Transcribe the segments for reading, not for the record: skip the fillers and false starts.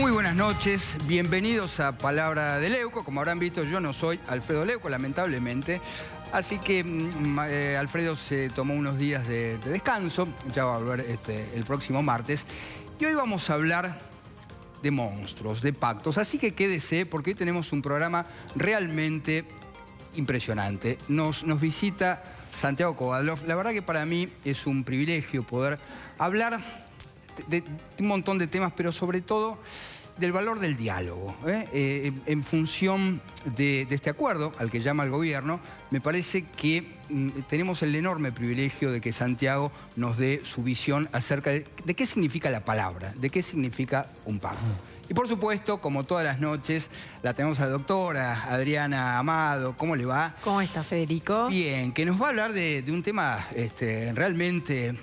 Muy buenas noches, bienvenidos a Palabra de Leuco. Como habrán visto, yo no soy Alfredo Leuco, lamentablemente. Así que Alfredo se tomó unos días de descanso, ya va a volver el próximo martes. Y hoy vamos a hablar de monstruos, de pactos. Así que quédese, porque hoy tenemos un programa realmente impresionante. Nos visita Santiago Kovadlov. La verdad que para mí es un privilegio poder hablar de un montón de temas, pero sobre todo del valor del diálogo. En función de este acuerdo al que llama el gobierno, me parece que tenemos el enorme privilegio de que Santiago nos dé su visión acerca de qué significa la palabra, de qué significa un pacto. Y por supuesto, como todas las noches, la tenemos a la doctora Adriana Amado. ¿Cómo le va? ¿Cómo está, Federico? Bien, que nos va a hablar de un tema realmente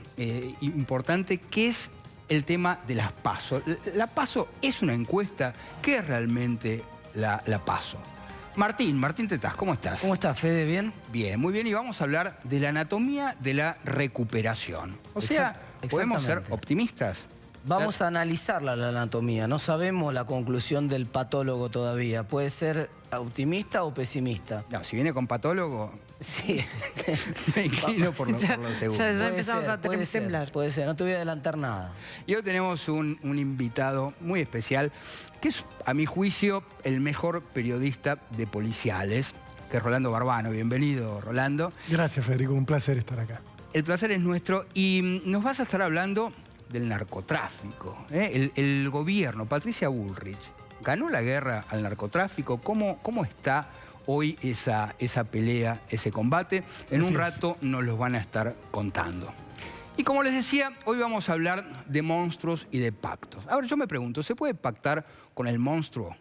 importante, que es el tema de las PASO. ¿La PASO es una encuesta? ¿Qué es realmente la PASO? Martín Tetaz, ¿cómo estás? ¿Cómo estás, Fede? ¿Bien? Bien, muy bien. Y vamos a hablar de la anatomía de la recuperación. O sea, ¿podemos ser optimistas? Vamos a analizarla, la anatomía. No sabemos la conclusión del patólogo todavía. Puede ser optimista o pesimista. No, si viene con patólogo... Sí. Me inclino por lo seguro. Ya empezamos a temblar. Puede ser, no te voy a adelantar nada. Y hoy tenemos un invitado muy especial, que es, a mi juicio, el mejor periodista de policiales, que es Rolando Barbano. Bienvenido, Rolando. Gracias, Federico. Un placer estar acá. El placer es nuestro. Y nos vas a estar hablando del narcotráfico. El gobierno, Patricia Bullrich, ganó la guerra al narcotráfico. ¿Cómo está hoy esa pelea, ese combate? En un rato nos los van a estar contando. Y como les decía, hoy vamos a hablar de monstruos y de pactos. Ahora yo me pregunto, ¿se puede pactar con el monstruo?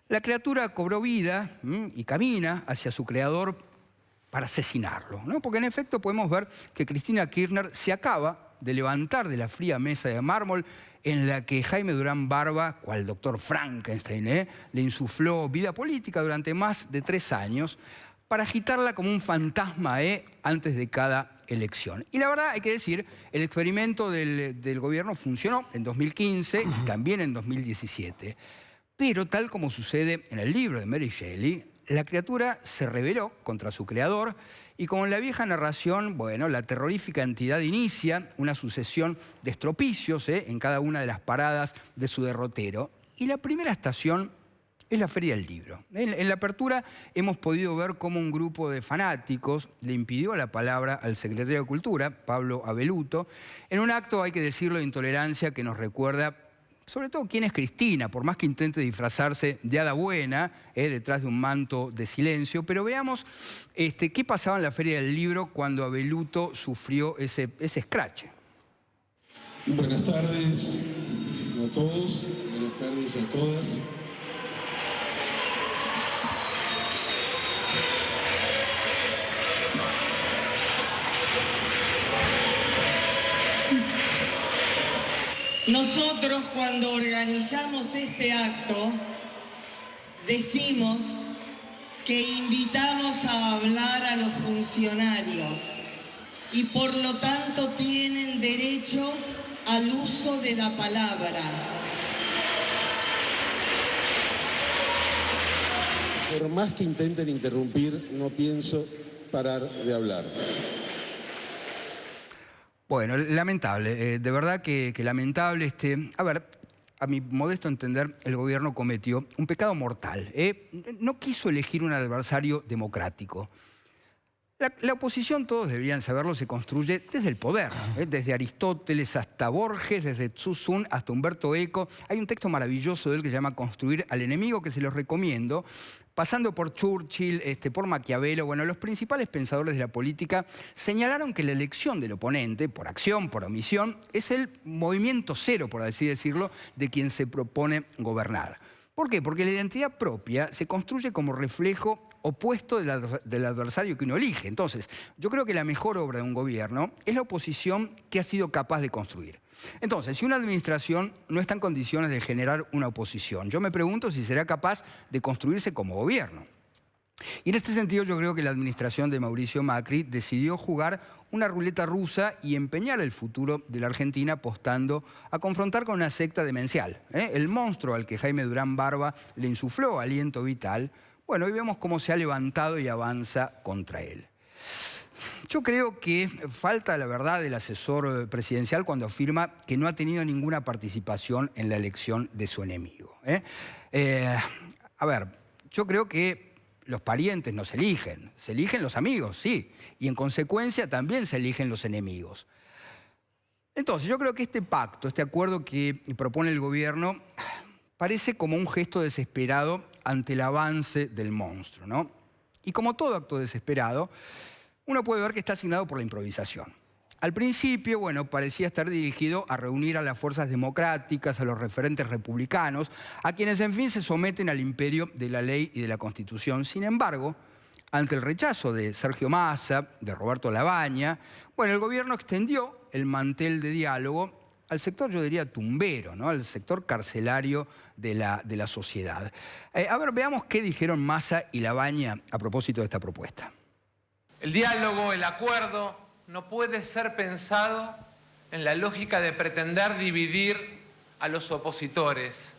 La criatura cobró vida y camina hacia su creador para asesinarlo, ¿no? Porque en efecto podemos ver que Cristina Kirchner se acaba de levantar de la fría mesa de mármol en la que Jaime Durán Barba, cual doctor Frankenstein, le insufló vida política durante más de 3 años para agitarla como un fantasma antes de cada elección. Y la verdad, hay que decir, el experimento del gobierno funcionó en 2015 y también en 2017. Pero tal como sucede en el libro de Mary Shelley, la criatura se rebeló contra su creador y como en la vieja narración, bueno, la terrorífica entidad inicia una sucesión de estropicios en cada una de las paradas de su derrotero. Y la primera estación es la Feria del Libro. En la apertura hemos podido ver cómo un grupo de fanáticos le impidió la palabra al secretario de Cultura, Pablo Abeluto, en un acto, hay que decirlo, de intolerancia que nos recuerda sobre todo quién es Cristina, por más que intente disfrazarse de hada buena, detrás de un manto de silencio. Pero veamos qué pasaba en la Feria del Libro cuando Abeluto sufrió ese escrache. Buenas tardes a todos, buenas tardes a todas. Nosotros cuando organizamos este acto decimos que invitamos a hablar a los funcionarios y por lo tanto tienen derecho al uso de la palabra. Por más que intenten interrumpir, no pienso parar de hablar. Bueno, lamentable, de verdad que lamentable. A ver, a mi modesto entender, el gobierno cometió un pecado mortal. No quiso elegir un adversario democrático. La oposición, todos deberían saberlo, se construye desde el poder, desde Aristóteles hasta Borges, desde Tzu Sun hasta Humberto Eco. Hay un texto maravilloso de él que se llama Construir al enemigo, que se los recomiendo, pasando por Churchill, por Maquiavelo. Bueno, los principales pensadores de la política señalaron que la elección del oponente, por acción, por omisión, es el movimiento cero, por así decirlo, de quien se propone gobernar. ¿Por qué? Porque la identidad propia se construye como reflejo opuesto del adversario que uno elige. Entonces, yo creo que la mejor obra de un gobierno es la oposición que ha sido capaz de construir. Entonces, si una administración no está en condiciones de generar una oposición, yo me pregunto si será capaz de construirse como gobierno. Y en este sentido yo creo que la administración de Mauricio Macri decidió jugar una ruleta rusa y empeñar el futuro de la Argentina apostando a confrontar con una secta demencial. El monstruo al que Jaime Durán Barba le insufló aliento vital, bueno, hoy vemos cómo se ha levantado y avanza contra él. Yo creo que falta la verdad del asesor presidencial cuando afirma que no ha tenido ninguna participación en la elección de su enemigo. A ver, yo creo que los parientes no se eligen los amigos, sí, y en consecuencia también se eligen los enemigos. Entonces, yo creo que este pacto, este acuerdo que propone el gobierno, parece como un gesto desesperado ante el avance del monstruo, ¿no? Y como todo acto desesperado, uno puede ver que está asignado por la improvisación. Al principio, bueno, parecía estar dirigido a reunir a las fuerzas democráticas, a los referentes republicanos, a quienes, en fin, se someten al imperio de la ley y de la Constitución. Sin embargo, ante el rechazo de Sergio Massa, de Roberto Labaña, bueno, el gobierno extendió el mantel de diálogo al sector, yo diría, tumbero, ¿no? Al sector carcelario de la sociedad. A ver, veamos qué dijeron Massa y Labaña a propósito de esta propuesta. El diálogo, el acuerdo, no puede ser pensado en la lógica de pretender dividir a los opositores,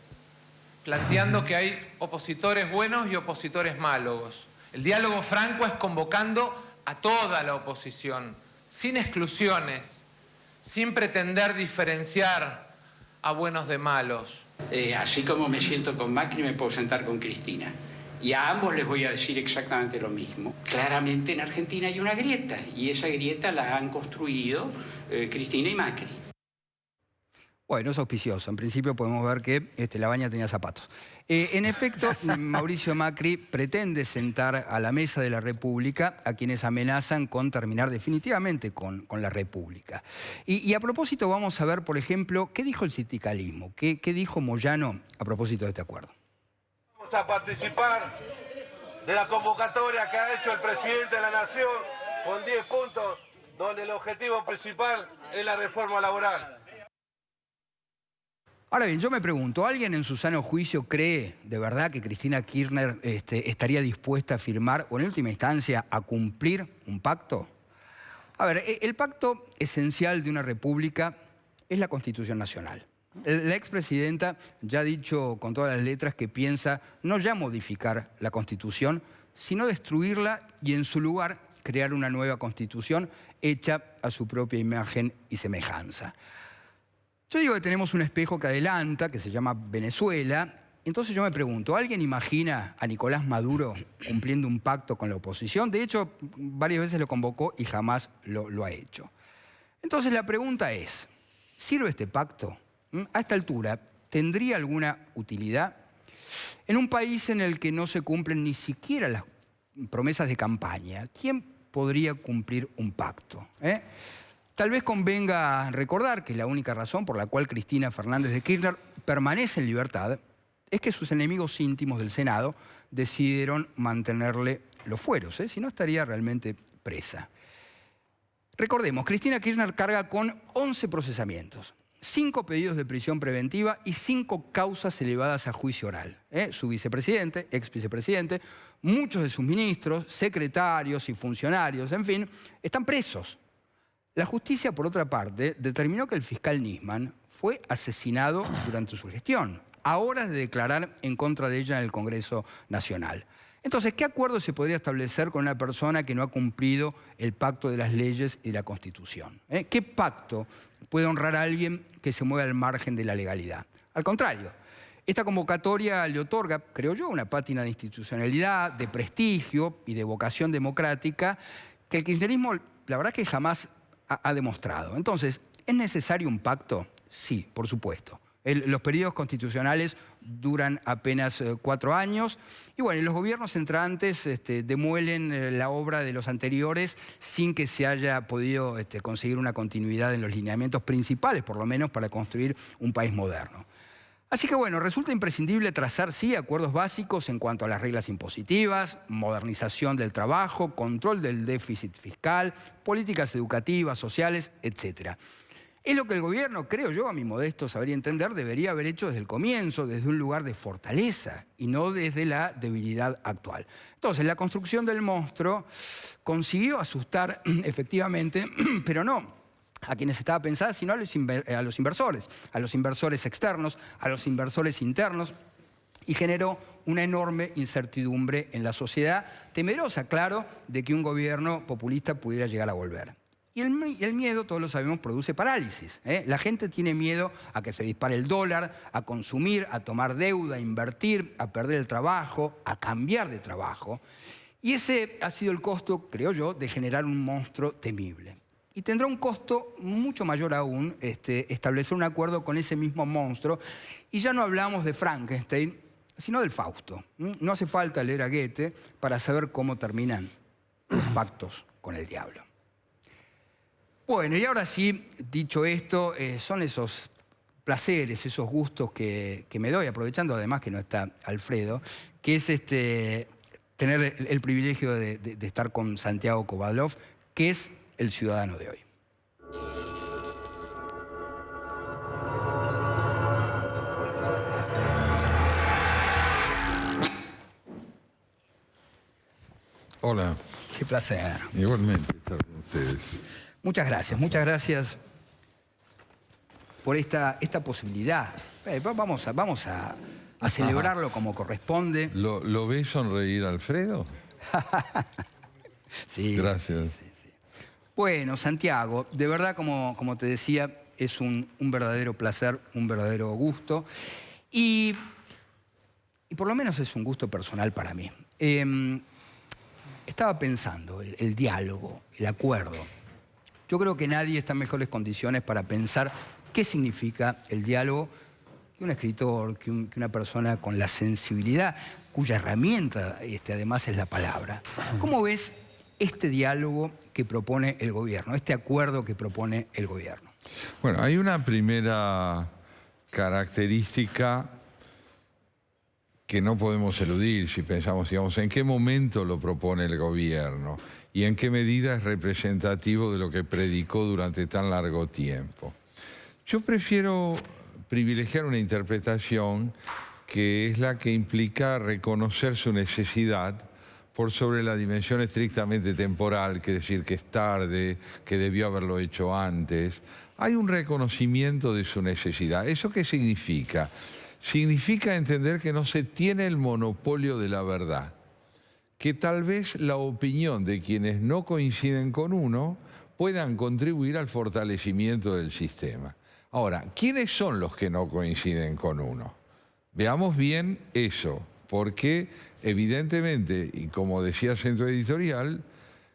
planteando que hay opositores buenos y opositores malos. El diálogo franco es convocando a toda la oposición, sin exclusiones, sin pretender diferenciar a buenos de malos. Así como me siento con Macri, me puedo sentar con Cristina. Y a ambos les voy a decir exactamente lo mismo. Claramente en Argentina hay una grieta, y esa grieta la han construido Cristina y Macri. Bueno, es auspicioso. En principio podemos ver que Labaña tenía zapatos. En efecto, Mauricio Macri pretende sentar a la mesa de la República a quienes amenazan con terminar definitivamente con la República. Y a propósito vamos a ver, por ejemplo, qué dijo el sindicalismo, qué dijo Moyano a propósito de este acuerdo. Vamos a participar de la convocatoria que ha hecho el presidente de la Nación con 10 puntos, donde el objetivo principal es la reforma laboral. Ahora bien, yo me pregunto, ¿alguien en su sano juicio cree de verdad que Cristina Kirchner estaría dispuesta a firmar, o en última instancia, a cumplir un pacto? A ver, el pacto esencial de una república es la Constitución Nacional. La expresidenta ya ha dicho con todas las letras que piensa no ya modificar la Constitución, sino destruirla y en su lugar crear una nueva Constitución hecha a su propia imagen y semejanza. Yo digo que tenemos un espejo que adelanta, que se llama Venezuela. Entonces yo me pregunto, ¿alguien imagina a Nicolás Maduro cumpliendo un pacto con la oposición? De hecho, varias veces lo convocó y jamás lo ha hecho. Entonces la pregunta es, ¿sirve este pacto? A esta altura, ¿tendría alguna utilidad? En un país en el que no se cumplen ni siquiera las promesas de campaña, ¿quién podría cumplir un pacto? Tal vez convenga recordar que la única razón por la cual Cristina Fernández de Kirchner permanece en libertad es que sus enemigos íntimos del Senado decidieron mantenerle los fueros, si no estaría realmente presa. Recordemos, Cristina Kirchner carga con 11 procesamientos, 5 pedidos de prisión preventiva y 5 causas elevadas a juicio oral. Su vicepresidente, ex vicepresidente, muchos de sus ministros, secretarios y funcionarios, en fin, están presos. La justicia, por otra parte, determinó que el fiscal Nisman fue asesinado durante su gestión, a horas de declarar en contra de ella en el Congreso Nacional. Entonces, ¿qué acuerdo se podría establecer con una persona que no ha cumplido el pacto de las leyes y de la Constitución? ¿Qué pacto puede honrar a alguien que se mueve al margen de la legalidad? Al contrario, esta convocatoria le otorga, creo yo, una pátina de institucionalidad, de prestigio y de vocación democrática que el kirchnerismo, la verdad, que jamás ha demostrado. Entonces, ¿es necesario un pacto? Sí, por supuesto. Los periodos constitucionales duran apenas 4 años y bueno, los gobiernos entrantes demuelen la obra de los anteriores sin que se haya podido conseguir una continuidad en los lineamientos principales, por lo menos para construir un país moderno. Así que bueno, resulta imprescindible trazar, sí, acuerdos básicos en cuanto a las reglas impositivas, modernización del trabajo, control del déficit fiscal, políticas educativas, sociales, etc. Es lo que el gobierno, creo yo, a mi modesto saber y entender, debería haber hecho desde el comienzo, desde un lugar de fortaleza y no desde la debilidad actual. Entonces, la construcción del monstruo consiguió asustar efectivamente, pero no a quienes estaba pensada, sino a los inversores externos, a los inversores internos, y generó una enorme incertidumbre en la sociedad, temerosa, claro, de que un gobierno populista pudiera llegar a volver. Y el miedo, todos lo sabemos, produce parálisis, ¿eh? La gente tiene miedo a que se dispare el dólar, a consumir, a tomar deuda, a invertir, a perder el trabajo, a cambiar de trabajo. Y ese ha sido el costo, creo yo, de generar un monstruo temible. Y tendrá un costo mucho mayor aún establecer un acuerdo con ese mismo monstruo. Y ya no hablamos de Frankenstein, sino del Fausto. No hace falta leer a Goethe para saber cómo terminan los pactos con el diablo. Bueno, y ahora sí, dicho esto, son esos placeres, esos gustos que me doy, aprovechando además que no está Alfredo, que es tener el privilegio de estar con Santiago Kovadlov, que es el ciudadano de hoy. Hola. Qué placer. Igualmente estar con ustedes. Muchas gracias por esta posibilidad. Vamos a celebrarlo como corresponde. ¿Lo ves sonreír, Alfredo? Sí. Gracias. Sí. Bueno, Santiago, de verdad, como te decía, es un verdadero placer, un verdadero gusto. Y por lo menos es un gusto personal para mí. Estaba pensando, el diálogo, el acuerdo. Yo creo que nadie está en mejores condiciones para pensar qué significa el diálogo que un escritor, que una persona con la sensibilidad, cuya herramienta además es la palabra. ¿Cómo ves este diálogo que propone el gobierno, este acuerdo que propone el gobierno? Bueno, hay una primera característica que no podemos eludir si pensamos, digamos, en qué momento lo propone el gobierno y en qué medida es representativo de lo que predicó durante tan largo tiempo. Yo prefiero privilegiar una interpretación que es la que implica reconocer su necesidad por sobre la dimensión estrictamente temporal, que decir que es tarde, que debió haberlo hecho antes. Hay un reconocimiento de su necesidad. ¿Eso qué significa? Significa entender que no se tiene el monopolio de la verdad, que tal vez la opinión de quienes no coinciden con uno puedan contribuir al fortalecimiento del sistema. Ahora, ¿quiénes son los que no coinciden con uno? Veamos bien eso, porque evidentemente, y como decía Centro Editorial,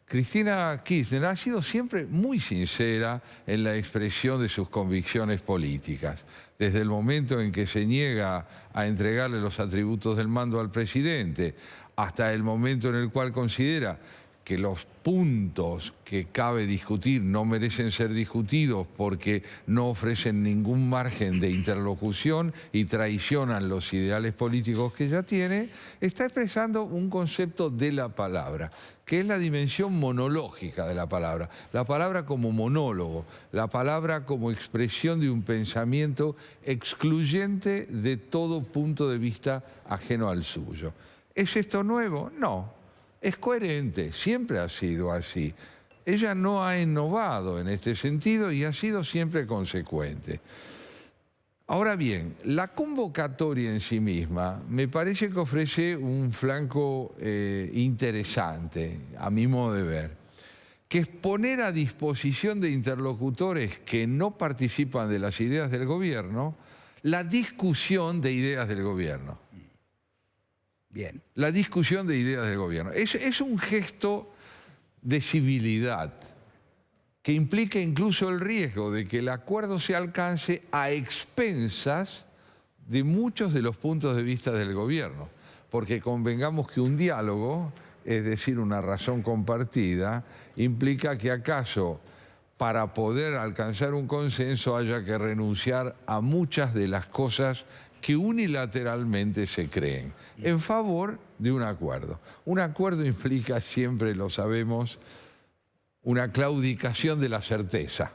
Cristina Kirchner ha sido siempre muy sincera en la expresión de sus convicciones políticas. Desde el momento en que se niega a entregarle los atributos del mando al presidente, hasta el momento en el cual considera que los puntos que cabe discutir no merecen ser discutidos porque no ofrecen ningún margen de interlocución y traicionan los ideales políticos que ella tiene, está expresando un concepto de la palabra, que es la dimensión monológica de la palabra como monólogo, la palabra como expresión de un pensamiento excluyente de todo punto de vista ajeno al suyo. ¿Es esto nuevo? No. Es coherente, siempre ha sido así. Ella no ha innovado en este sentido y ha sido siempre consecuente. Ahora bien, la convocatoria en sí misma me parece que ofrece un flanco interesante, a mi modo de ver, que es poner a disposición de interlocutores que no participan de las ideas del gobierno la discusión de ideas del gobierno. Bien. La discusión de ideas del gobierno. Es un gesto de civilidad que implica incluso el riesgo de que el acuerdo se alcance a expensas de muchos de los puntos de vista del gobierno. Porque convengamos que un diálogo, es decir, una razón compartida, implica que acaso para poder alcanzar un consenso haya que renunciar a muchas de las cosas que unilateralmente se creen, en favor de un acuerdo. Un acuerdo implica siempre, lo sabemos, una claudicación de la certeza.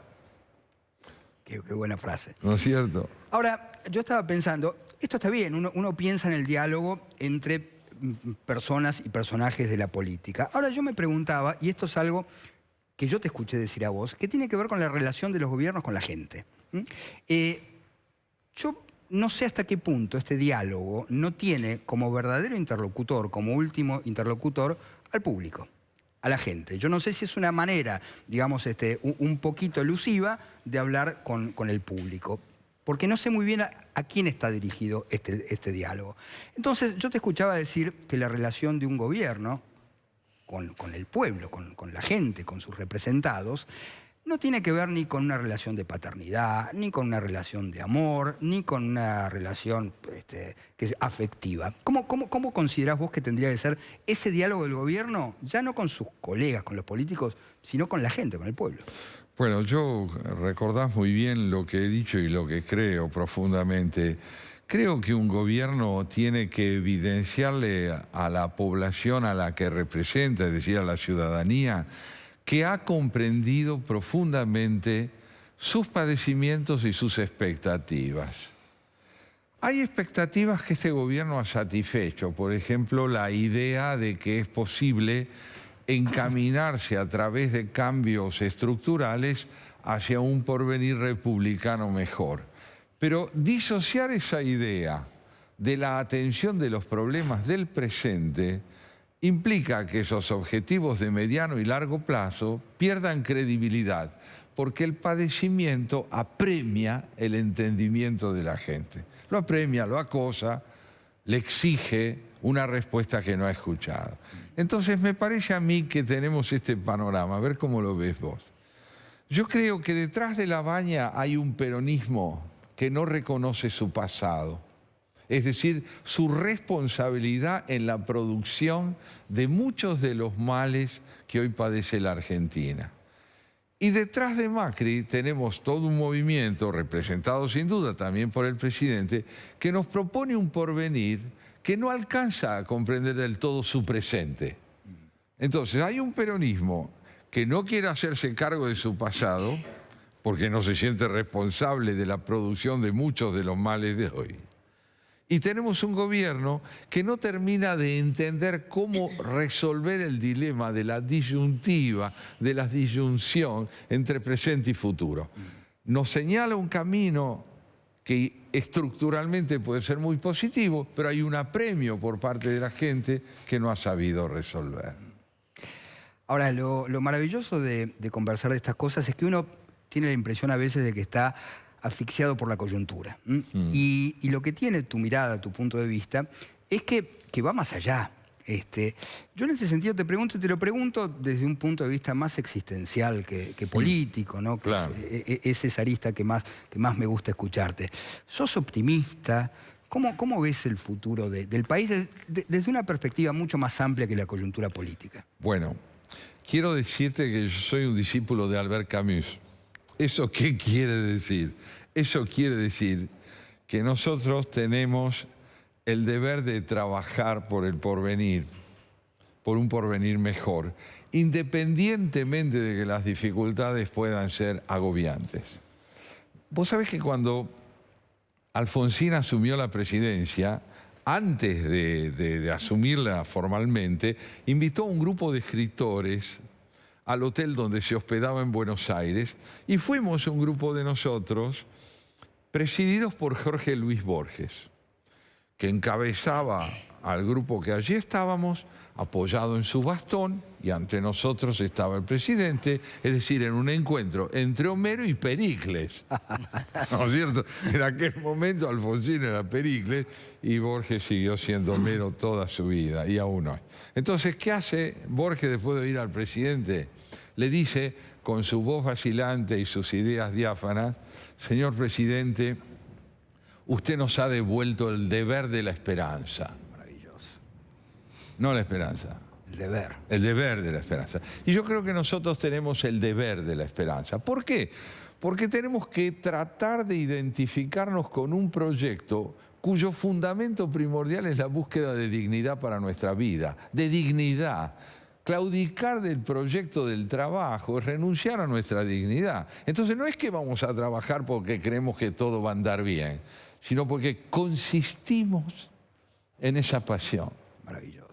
Qué buena frase. ¿No es cierto? Ahora, yo estaba pensando, esto está bien, uno piensa en el diálogo entre personas y personajes de la política. Ahora yo me preguntaba, y esto es algo que yo te escuché decir a vos, que tiene que ver con la relación de los gobiernos con la gente. Yo no sé hasta qué punto este diálogo no tiene como verdadero interlocutor, como último interlocutor, al público, a la gente. Yo no sé si es una manera, digamos, un poquito elusiva de hablar con el público, porque no sé muy bien a quién está dirigido este diálogo. Entonces, yo te escuchaba decir que la relación de un gobierno con el pueblo, con la gente, con sus representados, no tiene que ver ni con una relación de paternidad, ni con una relación de amor, ni con una relación que es afectiva. ¿Cómo considerás vos que tendría que ser ese diálogo del gobierno, ya no con sus colegas, con los políticos, sino con la gente, con el pueblo? Bueno, yo recordás muy bien lo que he dicho y lo que creo profundamente. Creo que un gobierno tiene que evidenciarle a la población a la que representa, es decir, a la ciudadanía, que ha comprendido profundamente sus padecimientos y sus expectativas. Hay expectativas que este gobierno ha satisfecho, por ejemplo, la idea de que es posible encaminarse a través de cambios estructurales hacia un porvenir republicano mejor. Pero disociar esa idea de la atención de los problemas del presente implica que esos objetivos de mediano y largo plazo pierdan credibilidad, porque el padecimiento apremia el entendimiento de la gente. Lo apremia, lo acosa, le exige una respuesta que no ha escuchado. Entonces me parece a mí que tenemos este panorama, a ver cómo lo ves vos. Yo creo que detrás de la baña hay un peronismo que no reconoce su pasado. Es decir, su responsabilidad en la producción de muchos de los males que hoy padece la Argentina. Y detrás de Macri tenemos todo un movimiento, representado sin duda también por el presidente, que nos propone un porvenir que no alcanza a comprender del todo su presente. Entonces, hay un peronismo que no quiere hacerse cargo de su pasado, porque no se siente responsable de la producción de muchos de los males de hoy. Y tenemos un gobierno que no termina de entender cómo resolver el dilema de la disyuntiva, de la disyunción entre presente y futuro. Nos señala un camino que estructuralmente puede ser muy positivo, pero hay un apremio por parte de la gente que no ha sabido resolver. Ahora, lo maravilloso de conversar de estas cosas es que uno tiene la impresión a veces de que está asfixiado por la coyuntura. Y lo que tiene tu mirada, tu punto de vista, es que va más allá. Yo en ese sentido te pregunto, y te lo pregunto desde un punto de vista más existencial que político, ¿no? Que claro. Es esa arista que más me gusta escucharte. ¿Sos optimista? ¿Cómo ves el futuro del país desde una perspectiva mucho más amplia que la coyuntura política? Bueno, quiero decirte que yo soy un discípulo de Albert Camus. ¿Eso qué quiere decir? Eso quiere decir que nosotros tenemos el deber de trabajar por el porvenir, por un porvenir mejor, independientemente de que las dificultades puedan ser agobiantes. Vos sabés que cuando Alfonsín asumió la presidencia, antes de asumirla formalmente, invitó a un grupo de escritores al hotel donde se hospedaba en Buenos Aires, y fuimos un grupo de nosotros presididos por Jorge Luis Borges, que encabezaba al grupo que allí estábamos, apoyado en su bastón, y ante nosotros estaba el presidente, es decir, en un encuentro entre Homero y Pericles. ¿No es cierto? En aquel momento Alfonsín era Pericles y Borges siguió siendo Homero toda su vida, y aún hoy. Entonces, ¿qué hace Borges después de ir al presidente? Le dice, con su voz vacilante y sus ideas diáfanas: señor presidente, usted nos ha devuelto el deber de la esperanza. Maravilloso. No la esperanza. El deber. El deber de la esperanza. Y yo creo que nosotros tenemos el deber de la esperanza. ¿Por qué? Porque tenemos que tratar de identificarnos con un proyecto cuyo fundamento primordial es la búsqueda de dignidad para nuestra vida. De dignidad. Claudicar del proyecto del trabajo es renunciar a nuestra dignidad. Entonces no es que vamos a trabajar porque creemos que todo va a andar bien, sino porque consistimos en esa pasión. Maravilloso.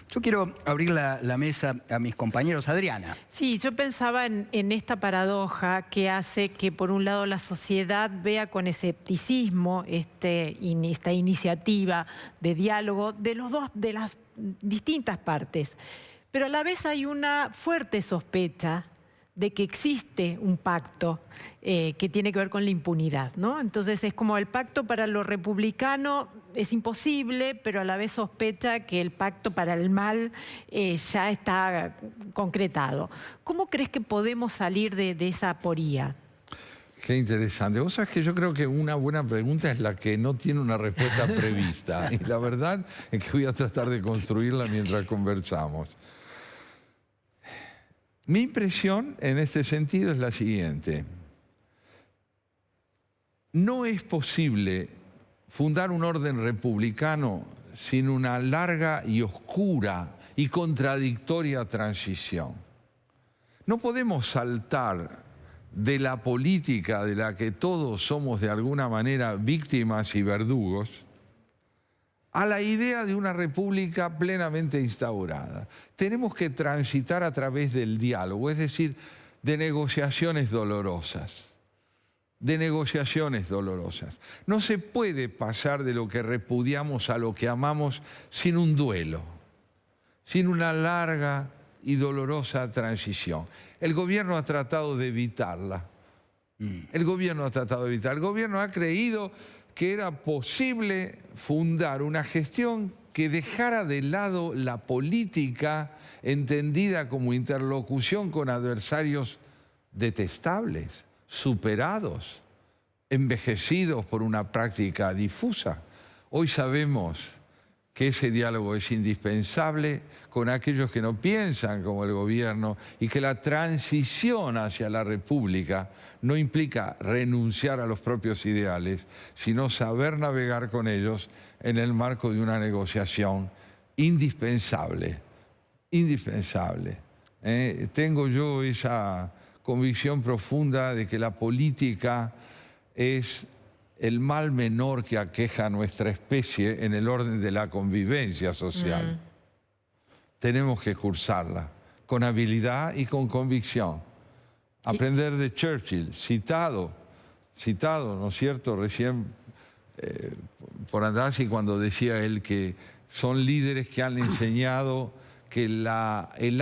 Yo quiero abrir la mesa a mis compañeros. Adriana. Sí, yo pensaba en esta paradoja que hace que por un lado la sociedad vea con escepticismo esta iniciativa de diálogo de las distintas partes. Pero a la vez hay una fuerte sospecha de que existe un pacto que tiene que ver con la impunidad, ¿no? Entonces es como el pacto para lo republicano es imposible, pero a la vez sospecha que el pacto para el mal ya está concretado. ¿Cómo crees que podemos salir de esa aporía? Qué interesante. Vos sabés que yo creo que una buena pregunta es la que no tiene una respuesta prevista. Y la verdad es que voy a tratar de construirla mientras conversamos. Mi impresión en este sentido es la siguiente. No es posible fundar un orden republicano sin una larga y oscura y contradictoria transición. No podemos saltar de la política de la que todos somos de alguna manera víctimas y verdugos a la idea de una república plenamente instaurada. Tenemos que transitar a través del diálogo, es decir, de negociaciones dolorosas. De negociaciones dolorosas. No se puede pasar de lo que repudiamos a lo que amamos sin un duelo, sin una larga y dolorosa transición. El gobierno ha tratado de evitarla. El gobierno ha tratado de evitarla. El gobierno ha creído que era posible fundar una gestión que dejara de lado la política entendida como interlocución con adversarios detestables, superados, envejecidos por una práctica difusa. Hoy sabemos que ese diálogo es indispensable con aquellos que no piensan como el gobierno y que la transición hacia la república no implica renunciar a los propios ideales, sino saber navegar con ellos en el marco de una negociación indispensable. Indispensable. Tengo yo esa convicción profunda de que la política es el mal menor que aqueja a nuestra especie en el orden de la convivencia social. Tenemos que cursarla con habilidad y con convicción. Aprender de Churchill, citado, ¿no es cierto? Recién por Andazzi, cuando decía él que son líderes que han enseñado que el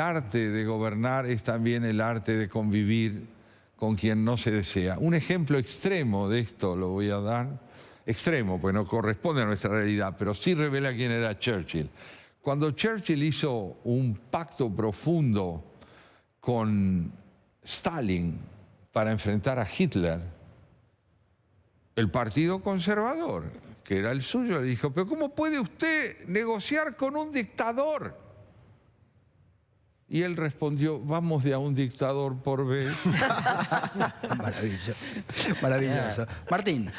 arte de gobernar es también el arte de convivir con quien no se desea. Un ejemplo extremo de esto lo voy a dar, extremo, pues no corresponde a nuestra realidad, pero sí revela quién era Churchill. Cuando Churchill hizo un pacto profundo con Stalin para enfrentar a Hitler, el Partido Conservador, que era el suyo, le dijo, pero ¿cómo puede usted negociar con un dictador? Y él respondió, vamos de a un dictador por vez. Maravilloso, maravilloso. Martín.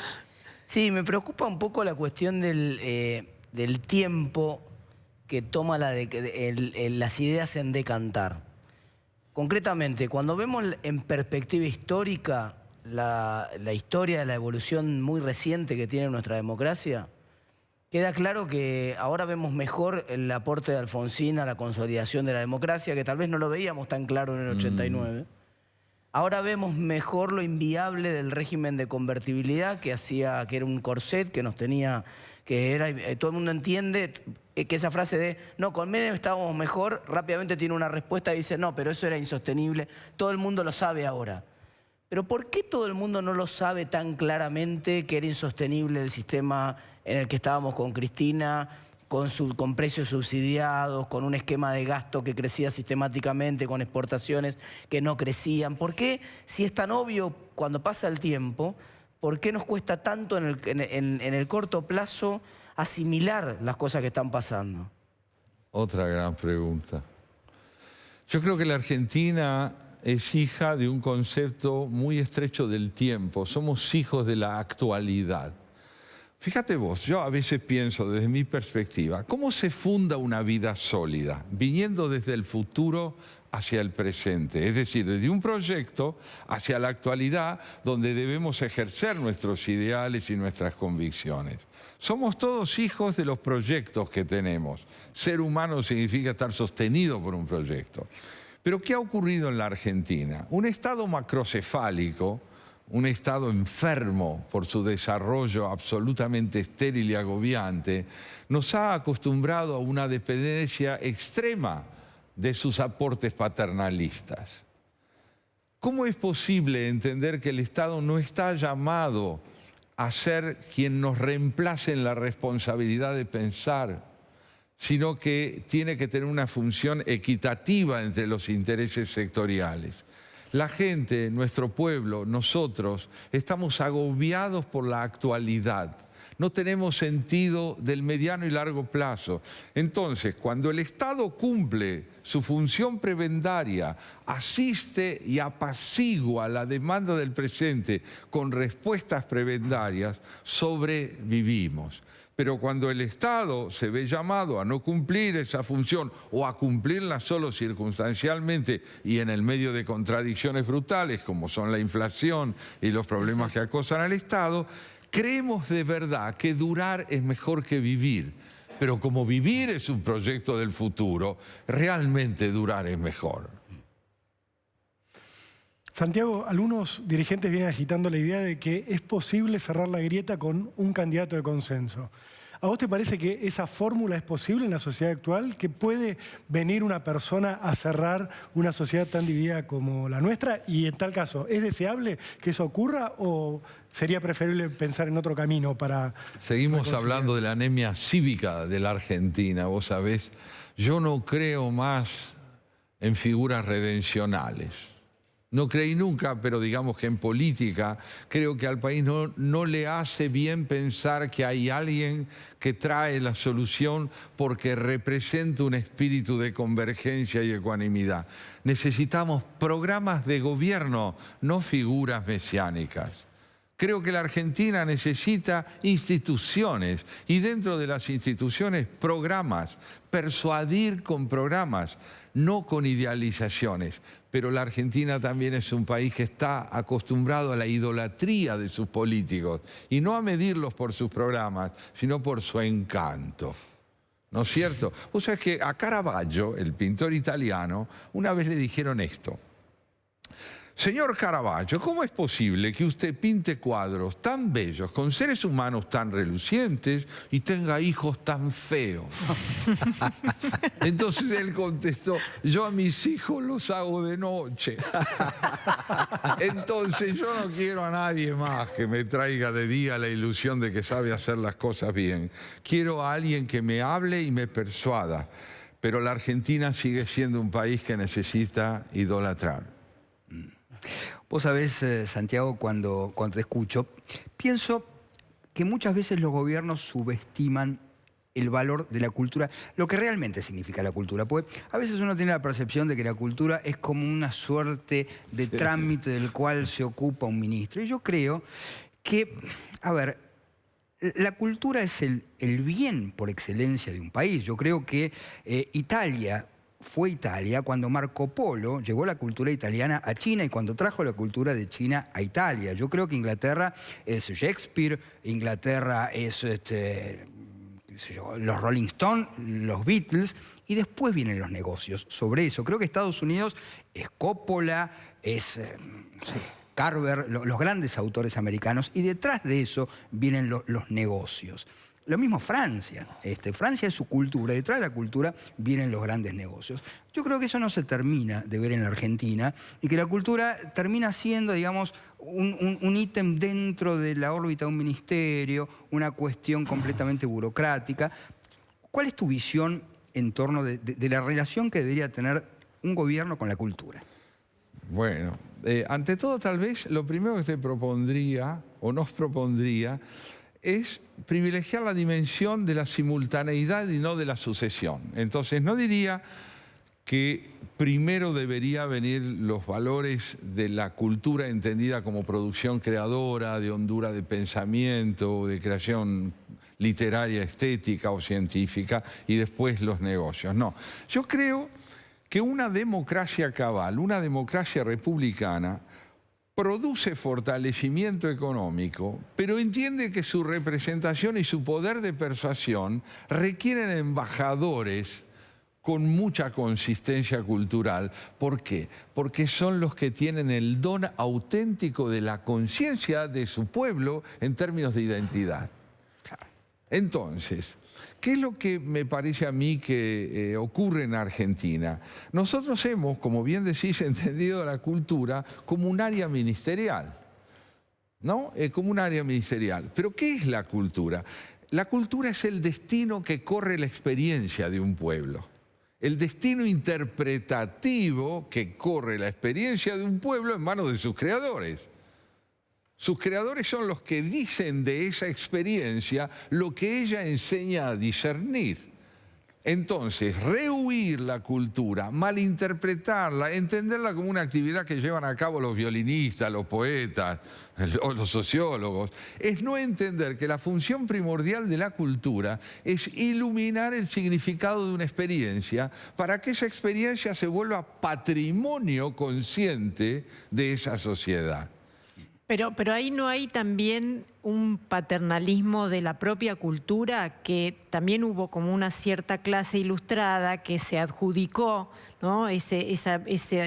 Sí, me preocupa un poco la cuestión del tiempo que toma las ideas en decantar. Concretamente, cuando vemos en perspectiva histórica la historia de la evolución muy reciente que tiene nuestra democracia, queda claro que ahora vemos mejor el aporte de Alfonsín a la consolidación de la democracia, que tal vez no lo veíamos tan claro en el 89. Ahora vemos mejor lo inviable del régimen de convertibilidad que era un corset que nos tenía, todo el mundo entiende que esa frase de no, con Menem estábamos mejor, rápidamente tiene una respuesta y dice no, pero eso era insostenible, todo el mundo lo sabe ahora. Pero ¿por qué todo el mundo no lo sabe tan claramente que era insostenible el sistema en el que estábamos con Cristina, con precios subsidiados, con un esquema de gasto que crecía sistemáticamente, con exportaciones que no crecían? ¿Por qué, si es tan obvio cuando pasa el tiempo, por qué nos cuesta tanto en el corto plazo asimilar las cosas que están pasando? Otra gran pregunta. Yo creo que la Argentina es hija de un concepto muy estrecho del tiempo. Somos hijos de la actualidad. Fíjate vos, yo a veces pienso desde mi perspectiva, ¿cómo se funda una vida sólida? Viniendo desde el futuro hacia el presente, es decir, desde un proyecto hacia la actualidad donde debemos ejercer nuestros ideales y nuestras convicciones. Somos todos hijos de los proyectos que tenemos. Ser humano significa estar sostenido por un proyecto. Pero ¿qué ha ocurrido en la Argentina? Un Estado macrocefálico, un Estado enfermo por su desarrollo absolutamente estéril y agobiante, nos ha acostumbrado a una dependencia extrema de sus aportes paternalistas. ¿Cómo es posible entender que el Estado no está llamado a ser quien nos reemplace en la responsabilidad de pensar, sino que tiene que tener una función equitativa entre los intereses sectoriales? La gente, nuestro pueblo, nosotros, estamos agobiados por la actualidad. No tenemos sentido del mediano y largo plazo. Entonces, cuando el Estado cumple su función prebendaria, asiste y apacigua la demanda del presente con respuestas prebendarias, sobrevivimos. Pero cuando el Estado se ve llamado a no cumplir esa función o a cumplirla solo circunstancialmente y en el medio de contradicciones brutales como son la inflación y los problemas que acosan al Estado, creemos de verdad que durar es mejor que vivir. Pero como vivir es un proyecto del futuro, realmente durar es mejor. Santiago, algunos dirigentes vienen agitando la idea de que es posible cerrar la grieta con un candidato de consenso. ¿A vos te parece que esa fórmula es posible en la sociedad actual? ¿Que puede venir una persona a cerrar una sociedad tan dividida como la nuestra? Y en tal caso, ¿es deseable que eso ocurra o sería preferible pensar en otro camino para... Seguimos hablando de la anemia cívica de la Argentina, vos sabés. Yo no creo más en figuras redencionales. No creí nunca, pero digamos que en política creo que al país no le hace bien pensar que hay alguien que trae la solución porque representa un espíritu de convergencia y ecuanimidad. Necesitamos programas de gobierno, no figuras mesiánicas. Creo que la Argentina necesita instituciones y dentro de las instituciones programas, persuadir con programas, no con idealizaciones. Pero la Argentina también es un país que está acostumbrado a la idolatría de sus políticos y no a medirlos por sus programas, sino por su encanto. ¿No es cierto? Vos sabés que a Caravaggio, el pintor italiano, una vez le dijeron esto. Señor Caravaggio, ¿cómo es posible que usted pinte cuadros tan bellos, con seres humanos tan relucientes y tenga hijos tan feos? Entonces él contestó, yo a mis hijos los hago de noche. Entonces yo no quiero a nadie más que me traiga de día la ilusión de que sabe hacer las cosas bien. Quiero a alguien que me hable y me persuada. Pero la Argentina sigue siendo un país que necesita idolatrar. Vos sabés, Santiago, cuando te escucho, pienso que muchas veces los gobiernos subestiman el valor de la cultura, lo que realmente significa la cultura. Porque a veces uno tiene la percepción de que la cultura es como una suerte de trámite del cual se ocupa un ministro. Y yo creo que, a ver, la cultura es el bien por excelencia de un país. Yo creo que fue Italia cuando Marco Polo llevó la cultura italiana a China y cuando trajo la cultura de China a Italia. Yo creo que Inglaterra es Shakespeare, Inglaterra es los Rolling Stones, los Beatles, y después vienen los negocios sobre eso. Creo que Estados Unidos es Coppola, es Carver, los grandes autores americanos, y detrás de eso vienen los negocios. Lo mismo Francia. Francia es su cultura, detrás de la cultura vienen los grandes negocios. Yo creo que eso no se termina de ver en la Argentina y que la cultura termina siendo, digamos, un ítem dentro de la órbita de un ministerio, una cuestión completamente burocrática. ¿Cuál es tu visión en torno de la relación que debería tener un gobierno con la cultura? Bueno, ante todo tal vez lo primero que te propondría o nos propondría es privilegiar la dimensión de la simultaneidad y no de la sucesión. Entonces no diría que primero debería venir los valores de la cultura entendida como producción creadora, de hondura de pensamiento, de creación literaria, estética o científica, y después los negocios. No, yo creo que una democracia cabal, una democracia republicana, produce fortalecimiento económico, pero entiende que su representación y su poder de persuasión requieren embajadores con mucha consistencia cultural. ¿Por qué? Porque son los que tienen el don auténtico de la conciencia de su pueblo en términos de identidad. Entonces, ¿qué es lo que me parece a mí que ocurre en Argentina? Nosotros hemos, como bien decís, entendido la cultura como un área ministerial, ¿no? Como un área ministerial. ¿Pero qué es la cultura? La cultura es el destino que corre la experiencia de un pueblo. El destino interpretativo que corre la experiencia de un pueblo en manos de sus creadores. Sus creadores son los que dicen de esa experiencia lo que ella enseña a discernir. Entonces, rehuir la cultura, malinterpretarla, entenderla como una actividad que llevan a cabo los violinistas, los poetas, los sociólogos, es no entender que la función primordial de la cultura es iluminar el significado de una experiencia para que esa experiencia se vuelva patrimonio consciente de esa sociedad. Pero ahí no hay también un paternalismo de la propia cultura, que también hubo como una cierta clase ilustrada que se adjudicó, ¿no? esa